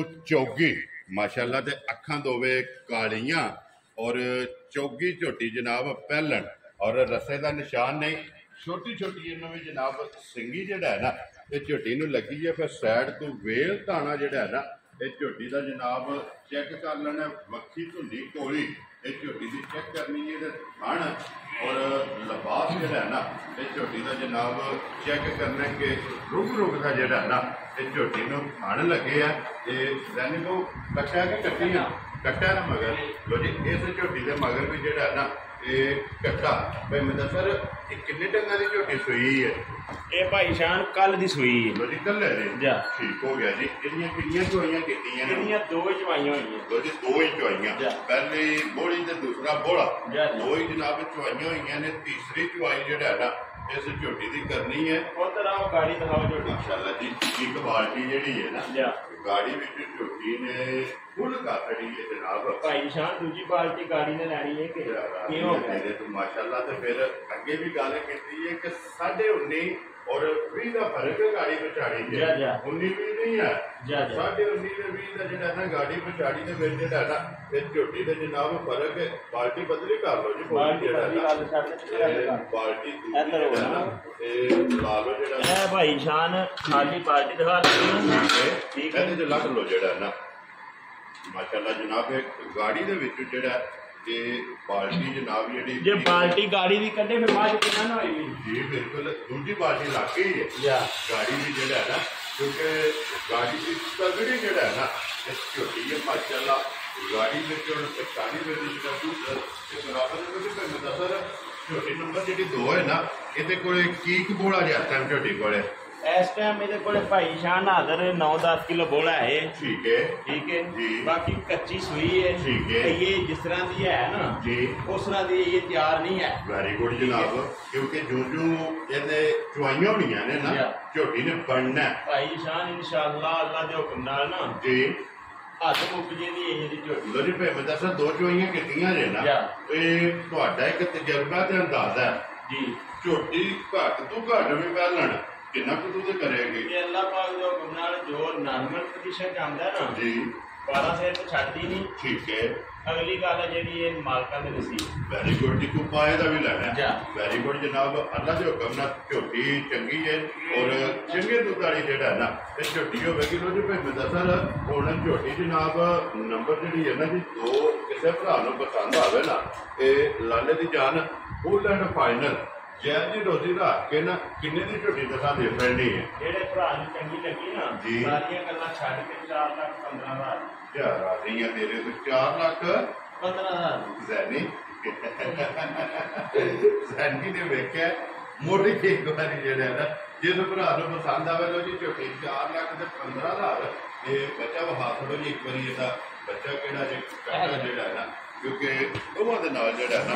ਚੌਗੀ ਮਾਸ਼ਾਅੱਲਾ ਤੇ ਅੱਖਾਂ ਦੋਵੇਂ ਕਾਲੀਆਂ ਔਰ ਚੌਗੀ ਝੋਟੀ ਜਨਾਬ ਪਹਿਲਣ ਔਰ ਰਸੇ ਦਾ ਨਿਸ਼ਾਨ ਨਹੀਂ। ਛੋਟੀ ਛੋਟੀ ਇਹਨਾਂ ਵਿੱਚ ਜਨਾਬ ਸਿੰਗੀ ਜਿਹੜਾ ਹੈ ਨਾ ਇਹ ਝੋਟੀ ਨੂੰ ਲੱਗੀ ਹੈ। ਫਿਰ ਸਾਈਡ ਤੋਂ ਵੇਲ ਧਾਣਾ ਜਿਹੜਾ ਹੈ ਨਾ ਇਹ ਝੋਟੀ ਦਾ ਜਨਾਬ ਚੈੱਕ ਕਰ ਲੈਣਾ। ਵੱਖੀ ਧੁੰਦੀ ਕੋਲੀ ਇਹ ਝੋਟੀ ਦੀ ਚੈੱਕ ਕਰਨੀ ਹੈ ਤੇ ਥਣ ਔਰ ਲਿਬਾਸ ਜਿਹੜਾ ਹੈ ਨਾ ਇਹ ਝੋਟੀ ਦਾ ਜਨਾਬ ਚੈੱਕ ਕਰਨਾ ਕਿ ਰੁਕ ਦਾ ਜਿਹੜਾ ਹੈ ਨਾ ਤੇ ਝੋਟੀ ਨੂੰ ਖਾਣ ਲੱਗੇ ਆ ਤੇ ਰੈਨੀ ਕੋ ਕੱਟਿਆ ਕਿ ਕੱਟੀਆਂ ਕੱਟਿਆ ਨਾ ਮਗਰ ਲੋ ਜੀ ਇਸ ਝੋਟੀ ਦੇ ਮਗਰ ਵੀ ਜਿਹੜਾ ਨਾ ਇਹ ਕੱਟਾ ਭਾਈ ਮੈਂ ਦੱਸਰ ਇਹ ਕਿੰਨੇ ਟੰਗਾਂ ਦੀ ਝੋਟੀ ਸੂਈ ਹੈ ਇਹ ਭਾਈ ਸ਼ਾਨ ਕੱਲ ਦੀ ਸੂਈ ਹੈ ਲੋ ਜੀ ਕੱਲੇ ਨੇ ਜਾ ਠੀਕ ਹੋ ਗਿਆ ਜੀ ਇਹਦੀਆਂ ਕਿੰਨੀਆਂ ਚੁਆਈਆਂ ਕੀਤੀਆਂ ਨੇ ਇਹਦੀਆਂ 2 ਚਵਾਈਆਂ ਹੋਈਆਂ ਲੋ ਜੀ 2 ਹੀ ਚੁਆਈਆਂ ਪਹਿਲੀ ਬੋਲੀ ਤੇ ਦੂਸਰਾ ਬੋਲਾ 2 ਹੀ ਜਨਾਬ ਚੁਆਈਆਂ ਹੋਈਆਂ ਨੇ ਤੀਸਰੀ ਚੁਆਈ ਜਿਹੜਾ ਨਾ ਇਸ ਝੋਟੀ ਦੀ ਕਰਨੀ ਹੈ ਉਧਰ ਆਓ ਗਾੜੀ ਦਿਖਾਓ ਝੋਟੀ ਮਾਸ਼ਾਅੱਲਾ ਜੀ ਇੱਕ ਬਾਲਟੀ ਜਿਹੜੀ ਹੈ ਨਾ ਗਾੜੀ ਵਿੱਚ ਝੋਟੀ ਨੇ ਫੁੱਲ ਕਾਟੜੀ ਹੈ ਜਨਾਬ ਭਾਈ ਸ਼ਾਨ ਦੂਜੀ ਬਾਲਟੀ ਗਾੜੀ ਨੇ ਲੈਣੀ ਹੈ ਕਿ ਕੀ ਹੋ ਗਿਆ ਇਹਦੇ ਤੋਂ ਮਾਸ਼ਾਅੱਲਾ ਤੇ ਫਿਰ ਅੱਗੇ ਵੀ ਗੱਲ ਕੀਤੀ ਹੈ ਕਿ 19.5 और 20 ਦਾ ਫਰਕ ਹੈ ਗਾੜੀ ਪਛਾੜੀ ਦੇ 19-20 ਨਹੀਂ ਹੈ 19.5 ਤੇ 20 ਦਾ ਜਿਹੜਾ ਨਾ ਗਾੜੀ ਪਛਾੜੀ ਦੇ ਵਿੱਚ ਜਿਹੜਾ ਨਾ ਇਹ ਝੋਟੀ ਦੇ ਜਨਾਬ ਫਰਕ ਹੈ ਬਾਲਟੀ ਬਦਲੀ ਕਰ ਲਓ ਜੀ ਬਾਲਟੀ ਬਦਲੀ ਕਰ ਛੱਡ ਬਾਲਟੀ ਇੱਧਰ ਹੋ ਨਾ ਇਹ ਲਾ ਲਓ ਜਿਹੜਾ ਇਹ ਭਾਈ ਸ਼ਾਨ ਖਾਲੀ ਬਾਲਟੀ ਦਿਖਾ ਦਿਓ ਠੀਕ ਹੈ ਇਹਦੇ ਚ ਲੱਗ ਲਓ ਜਿਹੜਾ ਨਾ ਮਾਸ਼ਾਅੱਲਾ ਜਨਾਬ ਇਹ ਗਾੜੀ ਦੇ ਵਿੱਚ ਜਿਹੜਾ ਤੇ ਬਾਲਟੀ ਜਨਾਬ ਜਿਹੜੀ ਜੇ ਬਾਲਟੀ ਗਾੜੀ ਦੀ ਕੱਢੇ ਫਿਰ ਬਾਅਦ ਕਿੰਨਾ ਨਾ ਹੋਏਗੀ ਜੀ ਬਿਲਕੁਲ ਦੂਜੀ ਬਾਲਟੀ ਲੱਗ ਗਈ ਹੈ ਗਾੜੀ ਦੀ ਜਿਹੜਾ ਨਾ ਕਿਉਂਕਿ ਗਾੜੀ ਦੀ ਤਗੜੀ ਜਿਹੜਾ ਹੈ ਨਾ ਇਸ ਝੋਟੀ ਹੈ ਮਾਸ਼ਾਅੱਲਾ ਗਾੜੀ ਵਿੱਚ ਹੁਣ ਪਛਾਣੀ ਦੇ ਜਿਹੜਾ ਦੁੱਧ ਤੇ ਬਰਾਬਰ ਦੇ ਵਿੱਚ ਮੈਂ ਦੱਸਰ ਝੋਟੀ ਨੰਬਰ ਜਿਹੜੀ 2 ਹੈ ਨਾ ਇਹਦੇ ਕੋਲੇ ਕੀਕ ਬੋਲਾ ਜਿਹਾ ਟਾਈਮ ਝੋਟੀ ਕੋਲੇ ਇਸ ਟਾਈਮ ਇਹਦੇ ਕੋਲੇ ਭਾਈ ਸ਼ਾਨ ਹਾਜ਼ਰ 9-10 ਕਿਲੋ ਬੋਲਾ ਹੈ ਠੀਕ ਹੈ ਜੀ ਬਾਕੀ ਕੱਚੀ ਸੂਈ ਹੈ ਠੀਕ ਹੈ ਇਹ ਜਿਸ ਤਰ੍ਹਾਂ ਦੀ ਹੈ ਨਾ ਜੀ ਉਸ ਤਰ੍ਹਾਂ ਦੀ ਇਹ ਤਿਆਰ ਨਹੀਂ ਹੈ ਵੈਰੀ ਗੁੱਡ ਜਨਾਬ ਕਿਉਂਕਿ ਜੋ ਇਹਦੇ ਚੁਆਈਆਂ ਹੋਣੀਆਂ ਨੇ ਨਾ ਝੋਟੀ ਨੇ ਬਣਨਾ ਭਾਈ ਸ਼ਾਨ ਇਨਸ਼ਾਅੱਲਾ ਅੱਲਾ ਦੇ ਹੁਕਮ ਨਾਲ ਨਾ ਜੀ ਹੱਥ ਮੁੱਕ ਜਿਹਦੀ ਇਹ ਦੀ ਝੋਟੀ ਲੋ ਜੀ ਮੈਂ ਦੱਸਾਂ 2 ਚੁਆਈਆਂ ਕੀਤੀਆਂ ਜੇ ਨਾ ਇਹ ਤੁਹਾਡਾ ਇੱਕ ਤਜਰਬਾ ਤੇ ਅੰਦਾਜ਼ਾ ਜੀ ਝੋਟੀ ਘੱਟ ਤੋਂ ਘੱਟ ਵੀ ਪਹਿਲਣ ਕਿੰਨਾ ਕੁ ਤੂੰ ਕਰੇਗੀ ਇਹ ਅੱਲਾਹ ਪਾਕ ਦੇ ਹੁਕਮ ਨਾਲ ਜੋ ਨਾਰਮਲ ਪੋਜੀਸ਼ਨ ਚ ਆਉਂਦਾ ਨਾ ਜੀ 12 ਸਿਰ ਤੇ ਛੱਡਦੀ ਨਹੀਂ ਠੀਕ ਹੈ ਅਗਲੀ ਗੱਲ ਹੈ ਜਿਹੜੀ ਇਹ ਮਾਲਕਾਂ ਦੇ ਨਸੀਬ ਵੈਰੀ ਗੁੱਡ ਜੀ ਕੁਪਾਏ ਦਾ ਵੀ ਲੈਣਾ ਵੈਰੀ ਗੁੱਡ ਜਨਾਬ ਅੱਲਾ ਦੇ ਹੁਕਮ ਨਾਲ ਝੋਟੀ ਚੰਗੀ ਹੈ ਔਰ ਚੰਗੇ ਦੁੱਧ ਵਾਲੀ ਜਿਹੜਾ ਨਾ ਇਹ ਝੋਟੀ ਹੋਵੇਗੀ ਲੋ ਜੀ ਭਾਈ ਦੱਸਰ ਹੁਣ ਝੋਟੀ ਜਨਾਬ ਨੰਬਰ ਜਿਹੜੀ ਹੈ ਨਾ ਜੀ 2 ਕਿਸੇ ਭਰਾ ਨੂੰ ਪਸੰਦ ਆਵੇ ਨਾ ਇਹ ਲਾਲੇ ਦੀ ਜਾਨ ਫੁੱਲ ਐਂਡ ਫਾਈਨਲ ਜੈਨ ਦੀ ਰੋਜ਼ੀ ਰੱਖ ਕੇ ਨਾ ਕਿੰਨੇ ਦੀ ਝੋਟੀ ਦੱਸਾਂ ਦੇ ਫਰੈਂਡੀ ਹੈ ਜਿਹੜੇ ਭਰਾ ਨੂੰ ਚੰਗੀ ਲੱਗੀ ਨਾ ਸਾਰੀਆਂ ਗੱਲਾਂ ਛੱਡ ਕੇ 4,15,000 ਯਾਰ ਆ ਰਹੀਆਂ ਤੇਰੇ ਤੋਂ 4,15,000 ਜ਼ੈਨੀ ਜ਼ੈਨੀ ਨੇ ਵੇਖਿਆ ਮੋੜੀ ਕੇ ਇੱਕ ਵਾਰੀ ਜਿਹੜਾ ਨਾ ਜਿਸ ਭਰਾ ਨੂੰ ਪਸੰਦ ਆਵੇ ਲੋ ਜੀ ਝੋਟੀ 4,15,000 ਇਹ ਬੱਚਾ ਵਹਾ ਥੋੜੋ ਜੀ ਇੱਕ ਵਾਰੀ ਇਹਦਾ ਬੱਚਾ ਕਿਹੜਾ ਜਿਹੜਾ ਨਾ ਕਿਉਂਕਿ ਦੋਵਾਂ ਦੇ ਨਾਲ ਜਿਹੜਾ ਨਾ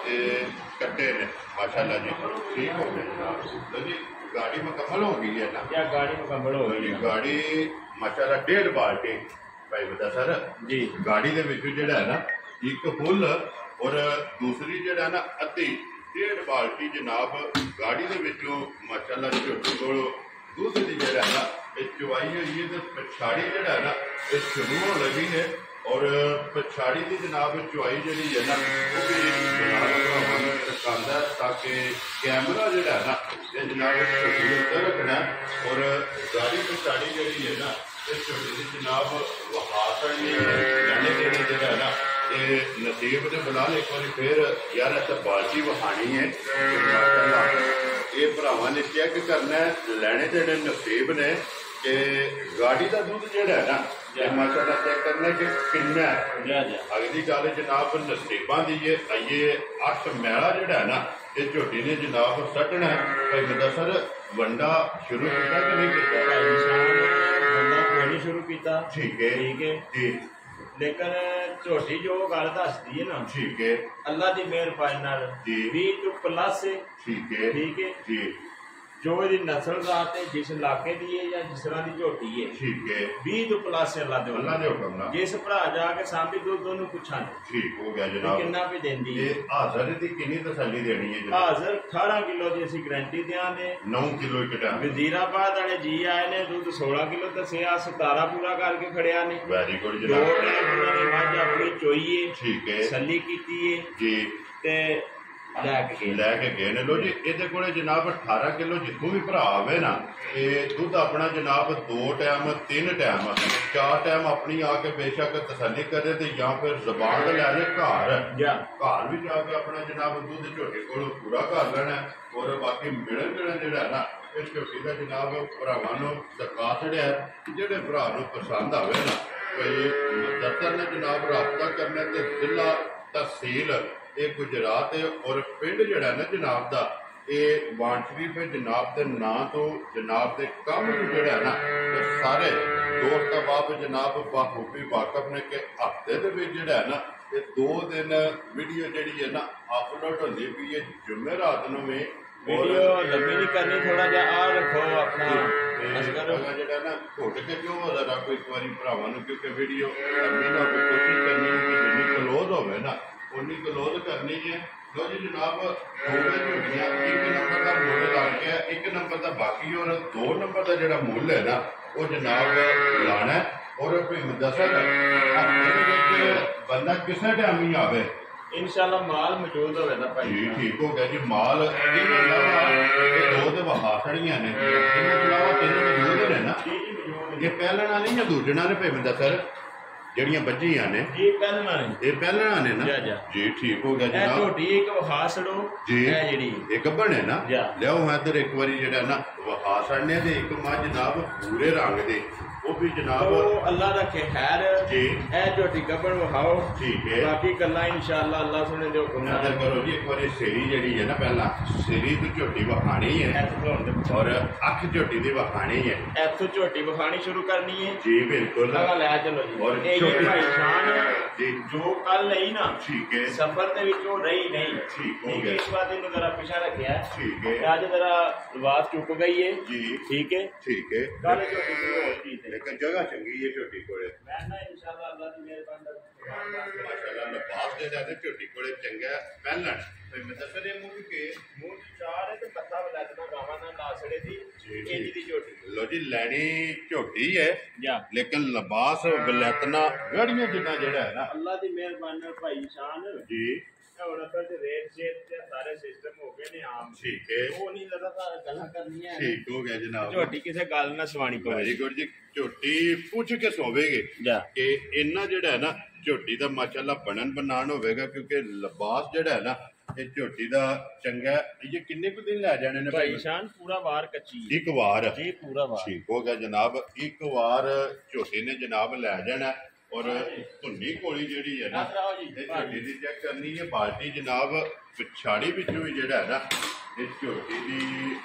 ਇਹ ਕੱਟੇ ਨੇ ਮਾਸ਼ਾਅੱਲਾ ਜੀ ਠੀਕ ਹੋ ਗਿਆ ਜਨਾਬ ਜੀ ਗਾੜੀ ਮੁਕੰਮਲ ਹੋ ਗਈ ਹੈ ਨਾ क्या गाड़ी मुकम्मल हो गई ਗਾੜੀ ਮਾਸ਼ਾਅੱਲਾ 1.5 ਬਾਲਟੀ ਭਾਈ ਬਤਾ ਸਰ ਜੀ ਗਾੜੀ ਦੇ ਵਿੱਚ ਜਿਹੜਾ ਹੈ ਨਾ ਇੱਕ ਫੁੱਲ ਔਰ ਦੂਸਰੀ ਜਿਹੜਾ ਨਾ ਅੱਧੀ 1.5 ਬਾਲਟੀ ਜਨਾਬ ਗਾੜੀ ਦੇ ਵਿੱਚੋਂ ਮਾਸ਼ਾਅੱਲਾ ਝੋਟੀ ਕੋਲ ਦੁੱਧ ਦੀ ਜਿਹੜਾ ਨਾ ਇਹ ਚੁਆਈ ਹੋਈ ਹੈ ਤੇ ਪਛਾੜੀ ਜਿਹੜਾ ਨਾ ਇਹ ਸ਼ੁਰੂ ਹੋਣ ਲੱਗੀ ਹੈ ਔਰ ਪਛਾੜੀ ਦੀ ਜਨਾਬ ਚੁਆਈ ਜਿਹੜੀ ਹੈ ਨਾ ਉਹ ਵੀ ਜਨਾਬ ਰਖਾਂਦਾ ਤਾਂ ਕਿ ਕੈਮਰਾ ਜਿਹੜਾ ਨਾ ਇਹ ਜਨਾਬ ਝੋਟੀ ਦੇ ਉੱਤੇ ਰੱਖਣਾ ਔਰ ਗਾੜੀ ਪਛਾੜੀ ਜਿਹੜੀ ਹੈ ਨਾ ਇਹ ਝੋਟੀ ਦੀ ਜਨਾਬ ਵਹਾਸਣ ਜਾਣੇ ਕਿ ਜਿਹੜਾ ਨਾ ਇਹ ਨਸੀਬ ਦੇ ਬਣਾ ਲੈ ਇੱਕ ਵਾਰੀ ਫਿਰ ਯਾਰ ਇਹ ਬਾਲਟੀ ਵਹਾਣੀ ਹੈ ਇਹ ਭਰਾਵਾਂ ਨੇ ਕਿਹਾ ਕਿ ਕਰਨਾ ਲੈਣੇ ਜਿਹੜੇ ਨਸੀਬ ਨੇ ਕਿ ਗਾੜੀ ਦਾ ਦੁੱਧ ਜਿਹੜਾ ਹੈ ਨਾ ਮਾਸ਼ਾਅੱਲਾ ਚੈੱਕ ਕਰਨਾ ਕਿ ਕਿੰਨਾ ਹੈ ਅਗਲੀ ਗੱਲ ਜਨਾਬ ਨਸੀਬਾਂ ਦੀ ਇਹ 8 ਮੈਲਾ ਜਿਹੜਾ ਹੈ ਨਾ ਇਹ ਝੋਟੀ ਨੇ ਜਨਾਬ ਸੱਟਣਾ ਭਾਈ ਮੁਦੱਸਰ ਵੰਡਾ ਸ਼ੁਰੂ ਕੀਤਾ ਕਿ ਨਹੀਂ ਕੀਤਾ ਵੰਡਾ ਕੋਈ ਸ਼ੁਰੂ ਕੀਤਾ ਠੀਕ ਹੈ ਜੀ ਲੇਕਿਨ ਝੋਟੀ ਜੋ ਗੱਲ ਦੱਸਦੀ ਹੈ ਨਾ ਠੀਕ ਹੈ ਅੱਲਾ ਦੀ ਮਿਹਰਬਾਨੀ ਨਾਲ 20 ਤੋਂ ਪਲੱਸ ਠੀਕ ਹੈ ਜੀ ਜੋ ਇਹਦੀ ਨਸਲ ਜ਼ਾਤ ਹੈ ਜਿਸ ਇਲਾਕੇ ਦੀ ਹੈ ਜਾਂ ਜਿਸ ਤਰ੍ਹਾਂ ਦੀ ਝੋਟੀ ਹੈ ਠੀਕ ਹੈ 20 ਤੋਂ ਪਲੱਸ ਅੱਲਾ ਦੇ ਹੁਕਮ ਨਾਲ ਜਿਸ ਭਰਾ ਜਾ ਕੇ ਸਾਹਮਣੇ ਦੋਨੋਂ ਪੁੱਛਾਂਗੇ ਠੀਕ ਹੋ ਗਿਆ ਜਨਾਬ ਕਿੰਨਾ ਵੀ ਦਿੰਦੀ ਹੈ ਇਹ ਹਾਜ਼ਰ ਦੀ ਕਿੰਨੀ ਤਸੱਲੀ ਦੇਣੀ ਹੈ ਜਨਾਬ ਹਾਜ਼ਰ 18 ਕਿਲੋ ਦੀ ਅਸੀਂ ਗਰੰਟੀ ਦਿਆਂਗੇ 9 ਕਿਲੋ ਇੱਕ ਟਾਈਮ ਵਜ਼ੀਰਾਬਾਦ ਵਾਲੇ ਜੀ ਆਏ ਨੇ ਦੁੱਧ 16 ਕਿਲੋ ਦੱਸਿਆ 17 ਪੂਰਾ ਕਰਕੇ ਖੜਿਆ ਨੇ ਵੈਰੀ ਗੁੱਡ ਜਨਾਬ ਉਹਨਾਂ ਨੇ ਮੱਝ ਆਪਣੀ ਚੋਈ ਹੈ ਠੀਕ ਹੈ ਤਸੱਲੀ ਕੀਤੀ ਹੈ ਜੀ ਤੇ ਲੈ ਕੇ ਗਏ ਨੇ ਲੋ ਜੀ ਇਹਦੇ ਕੋਲੇ ਜਨਾਬ 18 ਕਿਲੋ ਜਿੱਥੋਂ ਵੀ ਭਰਾ ਆਵੇ ਨਾ ਇਹ ਦੁੱਧ ਆਪਣਾ ਜਨਾਬ 2 ਟਾਈਮ 3 ਟਾਈਮ 4 ਟਾਈਮ ਆਪਣੀ ਆ ਕੇ ਬੇਸ਼ੱਕ ਤਸੱਲੀ ਕਰੇ ਤੇ ਜਾਂ ਫਿਰ ਜ਼ਬਾਨ ਲੈ ਲੈ ਘਰ ਵੀ ਜਾ ਕੇ ਆਪਣਾ ਜਨਾਬ ਦੁੱਧ ਝੋਟੇ ਕੋਲ ਪੂਰਾ ਕਰ ਲੈਣਾ ਔਰ ਬਾਕੀ ਮਿਲਣ ਜਿਹੜਾ ਨਾ ਇਹ ਝੋਟੀ ਦਾ ਜਨਾਬ ਭਰਾਵਾਂ ਨੂੰ ਦਿਖਾ ਛੜਿਆ। ਜਿਹੜੇ ਭਰਾ ਨੂੰ ਪਸੰਦ ਆਵੇ ਨਾ ਕੋਈ ਦਫ਼ਤਰ ਨੇ ਜਨਾਬ ਰਾਬਤਾ ਕਰਨਾ ਤੇ ਜ਼ਿਲ੍ਹਾ ਤਹਿਸੀਲ ਇਹ ਗੁਜਰਾਤ ਹੈ ਔਰ ਪਿੰਡ ਜਿਹੜਾ ਨਾ ਜਨਾਬ ਦਾ ਇਹ ਵਾਣ ਸ਼ਰੀਫ ਹੈ। ਜਨਾਬ ਦੇ ਨਾਂ ਤੋਂ ਜਨਾਬ ਦੇ ਕੰਮ ਨੂੰ ਜਿਹੜਾ ਨਾ ਇਹ ਸਾਰੇ ਦੋਸਤ ਅਹਿਬਾਬ ਜਨਾਬ ਬਾਖੂਬੀ ਵਾਕਫ ਨੇ ਕਿ ਹਫ਼ਤੇ ਦੇ ਵਿੱਚ ਜਿਹੜਾ ਹੈ ਨਾ ਇਹ 2 ਦਿਨ ਵੀਡੀਓ ਜਿਹੜੀ ਹੈ ਨਾ ਅਪਲੋਡ ਹੁੰਦੀ ਪਈ ਹੈ ਜੁਮੇਰਾਤ ਨੂੰ ਵੀ। ਵੀਡੀਓ ਲੰਬੀ ਨਹੀਂ ਕਰਨੀ, ਥੋੜਾ ਜਿਹਾ ਆ ਰੱਖੋ ਆਪਣਾ ਜਿਹੜਾ ਨਾ ਘੁੱਟ ਕੇ ਕਿਉਂ ਹੋ ਜਾਣਾ ਕੋਈ ਇੱਕ ਵਾਰੀ ਭਰਾਵਾਂ ਨੂੰ, ਕਿਉਂਕਿ ਵੀਡੀਓ ਲੰਬੀ ਨਾ ਹੋਵੇ। ਕੋਸ਼ਿਸ਼ ਕਰਨੀ ਹੈ ਕਿ ਜਿੰਨੀ ਕਲੋਜ਼ ਹੋਵੇ ਨਾ ਉਨੀ ਕਲੋਜ਼ ਕਰਨੀ ਹੈ। ਲੋ ਜੀ ਜਨਾਬ 2 ਝੋਟੀਆਂ 1 ਨੰਬਰ ਦਾ ਮੁੱਲ ਲੱਗ ਗਿਆ, 1 ਨੰਬਰ ਦਾ ਬਾਕੀ ਔਰ 2 ਨੰਬਰ ਦਾ ਜਿਹੜਾ ਮੁੱਲ ਹੈ ਨਾ ਉਹ ਜਨਾਬ ਲਾਣਾ ਔਰ ਦੱਸਣ ਹਫ਼ਤੇ ਦੇ ਵਿੱਚ ਬੰਦਾ ਕਿਸੇ ਟਾਈਮ ਹੀ ਆਵੇ इंशाल्लाह माल मौजूद होवे दा भाई जी। ठीक हो गया जी। माल इन्हों अलावा ये 2 ते वहा खड़ियां ने, इन्हों अलावा 3 मौजूद ने ना। ये पहलना नहीं या दूजना ने पेमेंट सर ਜਿਹੜੀਆਂ ਬੱਝੀਆਂ ਨੇ ਇਹ ਪਹਿਲਣਾ ਨੇ, ਇਹ ਪਹਿਲਣਾ ਨੇ ਨਾ ਜੀ। ਠੀਕ ਹੋ ਗਿਆ ਜਨਾਬ। ਇਹ ਝੋਟੀ ਇੱਕ ਵਹਾ ਛੜੋ ਜੀ, ਇਹ ਜਿਹੜੀ ਇਹ ਗੱਭਣ ਹੈ ਨਾ। ਲਿਆਓ ਇੱਧਰ ਇੱਕ ਵਾਰੀ ਜਿਹੜਾ ਨਾ ਵਹਾ ਛੜਨੇ ਤੇ ਇੱਕ ਮੱਝ ਜਨਾਬ ਪੂਰੇ ਰੰਗ ਦੇ ਉਹ ਵੀ ਜਨਾਬ ਉਹ ਅੱਲਾ ਦਾ ਖੈਰ ਜੀ। ਇਹ ਝੋਟੀ ਗੱਭਣ ਵਹਾਓ ਠੀਕ ਹੈ। ਬਾਕੀ ਕੱਲਾ ਇਨਸ਼ਾਅੱਲਾ ਅੱਲਾ ਸੁਣੇ ਦੇ ਹੁਕਮ ਨਾਲ ਨਜ਼ਰ ਕਰੋ ਜੀ। ਇੱਕ ਵਾਰੀ ਸੇਰੀ ਜਿਹੜੀ ਹੈ ਨਾ ਪਹਿਲਾਂ ਸੇਰੀ ਤੋਂ ਝੋਟੀ ਵਹਾਣੀ ਹੈ ਔਰ ਅੱਖ ਝੋਟੀ ਦੀ ਵਹਾਣੀ ਹੈ। ਇੱਥੋਂ ਝੋਟੀ ਵਹਾਣੀ ਸ਼ੁਰੂ ਕਰਨੀ ਹੈ ਜੀ ਬਿਲਕੁਲ। ਲੈ ਚਲੋ ਜੀ। ਔਰ ਇਹ ਭਾਈ ਸ਼ਾਨ ਜੀ ਜੋ ਕੱਲ ਲਈ ਨਾ ਠੀਕ ਹੈ ਸਫਰ ਦੇ ਵਿੱਚੋਂ ਰਹੀ ਨਹੀਂ। ਠੀਕ ਹੋ ਗਿਆ। ਇਸ ਬਾਤ ਇਹਨੂੰ ਜ਼ਰਾ ਪਿਛਾ ਰੱਖਿਆ ਠੀਕ ਹੈ। ਅੱਜ ਜ਼ਰਾ ਆਵਾਜ਼ ਚੁੱਕ ਗਈ ਹੈ ਜੀ। ਠੀਕ ਹੈ ਠੀਕ ਹੈ। ਕੱਲ ਝੋਟੀ ਕੋਈ ਹੋਰ ਚੀਜ਼ ਲੇਕਿਨ ਜਗ੍ਹਾ ਚੰਗੀ ਹੈ ਝੋਟੀ ਕੋਲੇ। ਮੈਂ ਨਾ ਇਨਸ਼ਾਅੱਲਾ ਅੱਲਾ ਦੀ ਮਿਹਰਬਾਨੀ ਮਾਸ਼ਾਅੱਲਾ ਲਬਾਸ ਦੇ ਜਾਂਦੇ ਝੋਟੀ ਕੋਲੇ ਚੰਗਾ ਪਹਿਲਣ ਤੇ ਮੈਂ ਦੱਸ ਰਿਹਾ ਮੂੰਹ ਕੇ ਮੂੰਹ ਚਾਰ ਹੈ ਤੇ ਪੱਤਾ ਵਲਦਣਾ ਗਾਵਾਂ ਨਾਲ ਨਾਸੜੇ ਦੀ ਇੰਜ ਦੀ ਝੋਟੀ। ਲੋ ਜੀ ਲੈਣੀ ਝੋਟੀ ਹੈ ਜਾ ਲੇਕਿਨ ਲਬਾਸ ਵਲਤਨਾ ਗੜੀਆਂ ਜਿੰਨਾ ਜਿਹੜਾ ਹੈ ਨਾ ਅੱਲਾ ਦੀ ਮਿਹਰਬਾਨੀ ਨਾਲ ਭਾਈ ਸ਼ਾਨ ਜੀ। ਹੁਣ ਅਸਲ ਤੇ ਰੇਟ ਸ਼ੇਟ ਤੇ ਸਾਰੇ ਸਿਸਟਮ ਹੋ ਗਏ ਨੇ ਆਮ। ਠੀਕ ਹੈ। ਉਹ ਨਹੀਂ ਲਗਾਤਾਰ ਗੱਲਾਂ ਕਰਨੀਆਂ ਠੀਕ ਹੋ ਗਿਆ ਜਨਾਬ। ਝੋਟੀ ਕਿਸੇ ਗੱਲ ਨਾ ਸਵਾਣੀ ਪਵੇ। ਵੈਰੀ ਗੁੱਡ ਜੀ। ਝੋਟੀ ਪੁੱਛ ਕੇ ਸੋਵੇਗੇ ਕਿ ਇੰਨਾ ਜਿਹੜਾ ਹੈ ਨਾ ਝੋਟੀ ਦਾ ਮਾਸ਼ਾਅੱਲਾ ਬਣਨ ਬਣਾਣ ਹੋਵੇਗਾ ਕਿਉਂਕਿ ਲਿਬਾਸ ਜਿਹੜਾ ਹੈ ਨਾ ਇਹ ਝੋਟੀ ਦਾ ਚੰਗਾ। ਇਹ ਕਿੰਨੇ ਕੁ ਦਿਨ ਲੈ ਜਾਣੇ ਨੇ ਭਾਈ ਸ਼ਾਨ? ਪੂਰਾ ਵਾਰ ਕੱਚੀ ਇੱਕ ਵਾਰ ਜੀ, ਪੂਰਾ ਵਾਰ। ਠੀਕ ਹੋ ਗਿਆ ਜਨਾਬ। ਇੱਕ ਵਾਰ ਝੋਟੀ ਨੇ ਜਨਾਬ ਲੈ ਜਾਣਾ ਔਰ ਧੁੰਨੀ ਕੋਲੀ ਜਿਹੜੀ ਹੈ ਨਾ ਇਹ ਝੋਟੀ ਦੀ ਚੈੱਕ ਕਰਨੀ ਹੈ। ਬਾਲਟੀ ਜਨਾਬ ਪਿਛਾੜੀ ਵਿੱਚੋਂ ਵੀ ਜਿਹੜਾ ਹੈ ਨਾ ਇਹ ਝੋਟੀ ਦੀ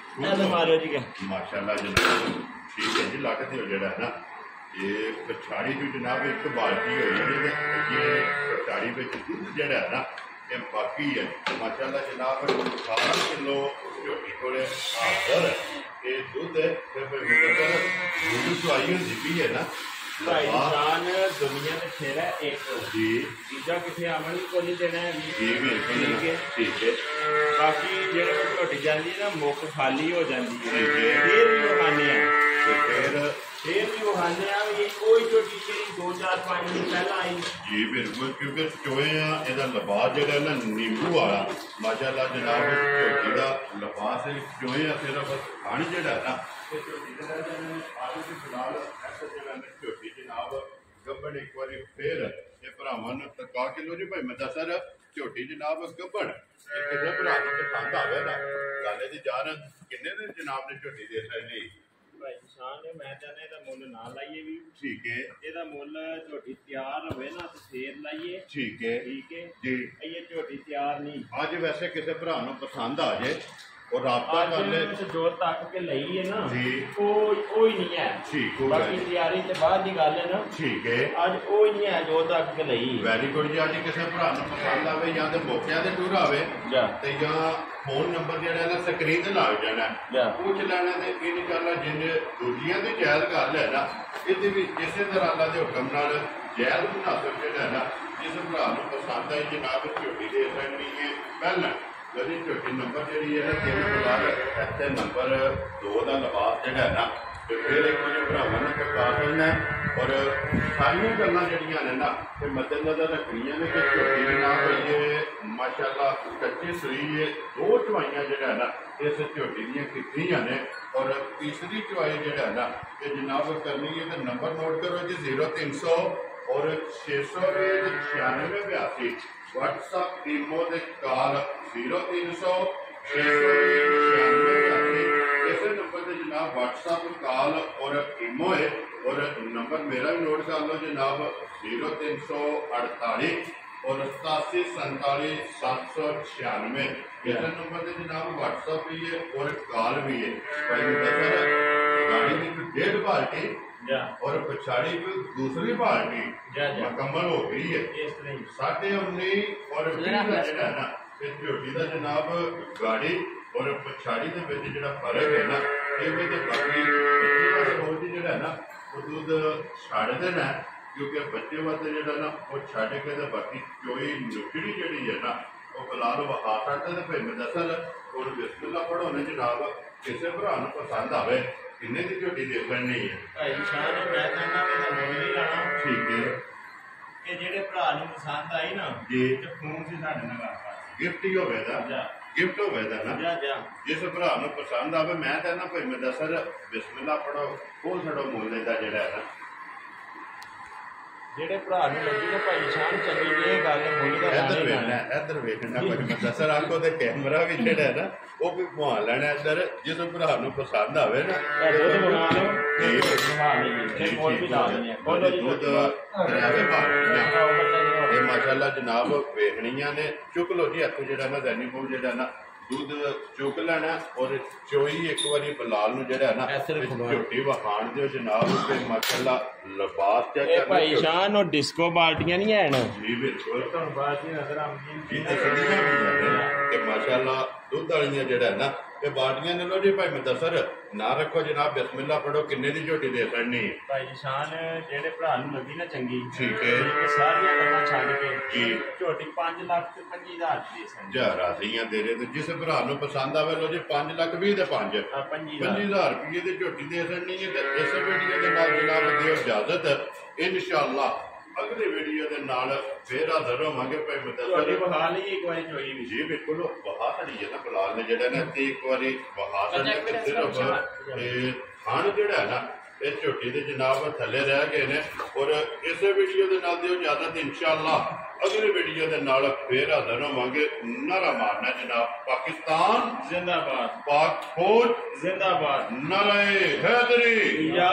ਮਾਰਿਓ ਜੀ ਮਾਸ਼ਾਅੱਲਾ ਜਨਾਬ। ਠੀਕ ਹੈ ਜੀ। ਲੱਗ ਦਿਓ ਜਿਹੜਾ ਹੈ ਨਾ ਇਹ ਪਿਛਾੜੀ ਤੋਂ ਜਨਾਬ ਇੱਕ ਬਾਲਟੀ ਹੋਈ ਹੈ ਤੇ ਇਹ ਪਿਛਾੜੀ ਵਿੱਚ ਦੁੱਧ ਜਿਹੜਾ ਹੈ ਨਾ ਇਹ ਬਾਕੀ ਹੈ ਮਾਸ਼ਾਅੱਲਾ ਜਨਾਬ। 18 ਕਿਲੋ ਝੋਟੀ ਕੋਲੇ ਆਦਰ ਇਹ ਦੁੱਧ ਤੇ ਦੁੱਧ ਚੁਆਈ ਹੁੰਦੀ ਵੀ ਹੈ ਨਾ। ਭਾਈ ਸ਼ਾਨ ਦੁਨੀਆ ਦੇ ਫੇਰਾ ਇੱਕ ਜੀ। ਦੂਜਾ ਕਿਸੇ ਆਮਣ ਕੋ ਨਹੀਂ ਦੇਣਾ ਹੈ ਜੀ ਬਿਲਕੁਲ। ਠੀਕ ਹੈ। ਬਾਕੀ ਜਿਹੜੇ ਝੋਟੀ ਜਾਂਦੀ ਹੈ ਨਾ ਮੁੱਖ ਖਾਲੀ ਹੋ ਜਾਂਦੀ ਹੈ। ਠੀਕ ਹੈ। ਫੇਰ ਵੀ ਵਹਾਨੇ ਆ ਫਿਰ ਵੀ ਵਹਾਨੇ ਆ ਵੀ ਕੋਈ ਝੋਟੀ ਜਿਹੜੀ 2-4-5 ਦਿਨ ਪਹਿਲਾਂ ਆਈ। ਜੀ ਬਿਲਕੁਲ ਕਿਉਂਕਿ ਚੋਏ ਆ ਇਹਦਾ ਲਿਬਾਸ ਜਿਹੜਾ ਨਾ ਨਿੰਬੂ ਵਾਲਾ ਮਾਸ਼ਾਅੱਲਾ ਜਨਾਬ ਝੋਟੀ ਦਾ ਲਿਬਾਸ ਚੋਏ ਆ ਸਿਰਫ ਖਾਣ ਜਿਹੜਾ ਨਾ ਇਹ ਝੋਟੀ ਦਾ ਆਲੂ ਦੀ ਫਿਲਹਾਲ ਐਸੇ ਜਿਹੜਾ ਝੋਟੀ ਜਨਾਬ ਗੱਬੜ ਇੱਕ ਵਾਰੀ ਫੇਰ ਇਹ ਭਰਾਵਾਂ ਨੂੰ ਤਕਾ ਕਿਲੋ ਜੀ ਭਾਈ ਮੈਂ ਸਰ ਝੋਟੀ ਜਨਾਬ ਗੱਬੜ ਇਹ ਕਿਸੇ ਭਰਾ ਨੂੰ ਪਸੰਦ ਆਵੇ ਨਾ ਗੱਲ ਦੀ ਜਾਨ ਕਿੰਨੇ ਦੇ ਜਨਾਬ ਨੇ ਝੋਟੀ ਦੇ ਲਈ ਭਾਈ ਸ਼ਾਨ ਮੈਂ ਚਾਹੁੰਦਾ ਇਹਦਾ ਮੁੱਲ ਨਾ ਲਾਈਏ ਵੀ। ਠੀਕ ਹੈ। ਇਹਦਾ ਮੁੱਲ ਝੋਟੀ ਤਿਆਰ ਹੋਵੇ ਨਾ ਤੇ ਫੇਰ ਲਾਈਏ। ਠੀਕ ਹੈ। ਠੀਕ ਹੈ ਜੀ। ਇਹ ਝੋਟੀ ਤਿਆਰ ਨਹੀਂ ਅੱਜ ਵੈਸੇ ਕਿਸੇ ਭਰਾ ਨੂੰ ਪਸੰਦ ਆ ਜੇ ਉਹ ਰਾਬਤਾ ਕਰ ਲੈ ਜੋ ਤੱਕ ਕੇ ਲਈ ਹੈ ਨਾ ਜੀ ਉਹ ਹੀ ਨਹੀਂ ਹੈ। ਠੀਕ ਹੋ ਗਿਆ। ਬਾਕੀ ਤਿਆਰੀ ਤੇ ਬਾਅਦ ਦੀ ਗੱਲ ਹੈ ਨਾ। ਠੀਕ ਹੈ। ਅੱਜ ਉਹ ਹੀ ਨਹੀਂ ਹੈ ਜੋ ਤੱਕ ਕੇ ਲਈ। ਵੈਰੀ ਗੁੱਡ ਜੀ। ਅੱਜ ਕਿਸੇ ਭਰਾ ਨੂੰ ਪਸੰਦ ਆਵੇ ਜਾਂ ਤੇ ਮੌਕਿਆਂ ਤੇ ਟੂਰ ਆਵੇ ਤੇ ਜਾਂ ਫੋਨ ਨੰਬਰ ਜਿਹੜਾ ਨਾ ਸਕਰੀਨ ਤੇ ਲੱਗ ਜਾਣਾ ਪੁੱਛ ਲੈਣਾ ਤੇ ਇਹ ਨਹੀਂ ਕਰਨਾ ਜਿੰਨੇ ਦੂਜੀਆਂ ਦੀ ਜਾਇਜ਼ ਕਰ ਲੈਣਾ ਇਹਦੇ ਵੀ ਇਸੇ ਤਰ੍ਹਾਂ ਅੱਲਾ ਦੇ ਹੁਕਮ ਨਾਲ ਜਾਇਜ਼ ਮੁਨਾਸਬ ਜਿਹੜਾ ਨਾ ਜਿਸ ਭਰਾ ਨੂੰ ਪਸੰਦ ਆਈ ਜਨਾਬ ਝੋਟੀ ਦੇ ਸਕਣੀ ਹੈ ਪਹਿਲਾਂ ਜਿਹੜੀ ਝੋਟੀ ਨੰਬਰ ਜਿਹੜੀ ਹੈ ਨਾ 3 ਤੋਂ ਬਾਅਦ ਇੱਥੇ ਨੰਬਰ 2 ਦਾ ਲਿਬਾਸ ਜਿਹੜਾ ਹੈ ਨਾ ਤੇ ਫਿਰ ਇੱਕ ਵਾਰੀ ਭਰਾਵਾਂ ਨੇ ਕਾ ਕਰਨਾ ਔਰ ਸਾਰੀਆਂ ਗੱਲਾਂ ਜਿਹੜੀਆਂ ਨੇ ਨਾ ਇਹ ਮੱਦੇਨਜ਼ਰ ਰੱਖਣੀਆਂ ਨੇ ਕਿ ਝੋਟੀ ਦੇ ਨਾ ਹੋਈਏ ਮਾਸ਼ਾਅੱਲਾ ਕੱਚੀ ਸੂਈ ਹੈ। 2 ਚਵਾਈਆਂ ਜਿਹੜਾ ਨਾ ਇਸ ਝੋਟੀ ਦੀਆਂ ਕੀਤੀਆਂ ਨੇ ਔਰ ਤੀਸਰੀ ਚਵਾਈ ਜਿਹੜਾ ਨਾ ਇਹ ਜਨਾਬ ਕਰਨੀ ਹੈ ਤੇ ਨੰਬਰ ਨੋਟ ਕਰੋ ਜੀ 0300 ਔਰ 696 WhatsApp ਈਮੋ ਦੇ ਕਾਲ 0300 696 ਇਸੇ ਨੰਬਰ जनाब व्हाट्सअप कॉल और इमो है और नंबर मेरा भी नोट कर लो जनाब 0348 और 874796 इस नंबर से जनाब व्हाट्सअप भी है और कॉल भी है। गाड़ी की 1.5 बाल्टी और पछाड़ी की दूसरी बाल्टी मुकम्मल हो गई है। 19.5 और 20 का ना झोटी का जनाब गाड़ी और पछाड़ी के बीच जो फर्क है ना ये बाकी रोज ही जो ना वो दूध छड़ देना क्योंकि बच्चे वास्ते जो ना वो छड़ के बाकी चोई नुकड़ी जी है ना वो फिलहाल वहा सकते तो फिर मैं दसल और बिस्मिल्ला पढ़ो ने जनाब किसी भरा पसंद आवे किन्ने की झोटी देखनी है। ठीक है कि जेडे भरा नूं पसंद आई ना जी ते फोन से साडे नाल गल गिफ्ट ही होवेगा गिफ्ट होवेगा ना जिस भरा नूं पसंद आवे मैं कहना भाई मैं दसर बिस्मिल्ला पढ़ो खोल छड़ो मुल्ले दा जेड़ा है ना जेडे भरा नूं लगी ना भाई शान चंगी जी गल मुल्ल दा इधर वेखना भाई मैं दसर आखो ते कैमरा भी जेड़ा है ना वो भी घुमा लेना इधर जिस भरा नूं पसंद आवे ना माशाअल्लाह जनाब वेखनिया ने चुक लो जी हथ जो ना दैनी को जो ना दूध चुक लेना और चोई एक बारी बलाल नूं जेड़ा ना झोटी वखाण दिओ जनाब ते माशाअल्लाह लिबास चेक भाई शान और डिस्को बाल्टियां नहीं है ना जी बिल्कुल तुहानू बाल्टी नजर आउंदी जी दिखदियां भी ने ते माशाअल्लाह दूध वालियां जेड़ा ना ये बाल्टियां ने लो जी भाई मुदस्सर ना रखो जनाब बिस्मिल्ला पढ़ो किन्ने दी झोटी दे सकनी भाई शान जेडे भरा नूं लगी ना चंगी ठीक है सारियां गल्लां छड्ड के जी झोटी 5,25,000 दी सन जा रासियां दे रहे तो जिस भरा नूं पसंद आवे लो जी 5,20,000 दे 5 25,000 रुपये की झोटी दे सकनी है। इस वीडियो के नाल जनाब दिओ इजाजत इंशाअल्लाह अगले वीडियो के नाल फिर हाजिर होवांगे भाई मुदस्सर बहा लई एक बारी चोई भी जी बिल्कुल बहा खड़ी है ना बिलाल ने जेड़ा ना एक बारी बहा सिर्फ खान जेड़ा ना ये झोटी दे जनाब थले रह गए ने और इस वीडियो के नाल दिओ इजाजत इंशाअल्लाह अगले वीडियो के नाल फिर हाजिर होवांगे। नारा मारना जनाब पाकिस्तान जिंदाबाद पाक फौज जिंदाबाद नारे हैदरी या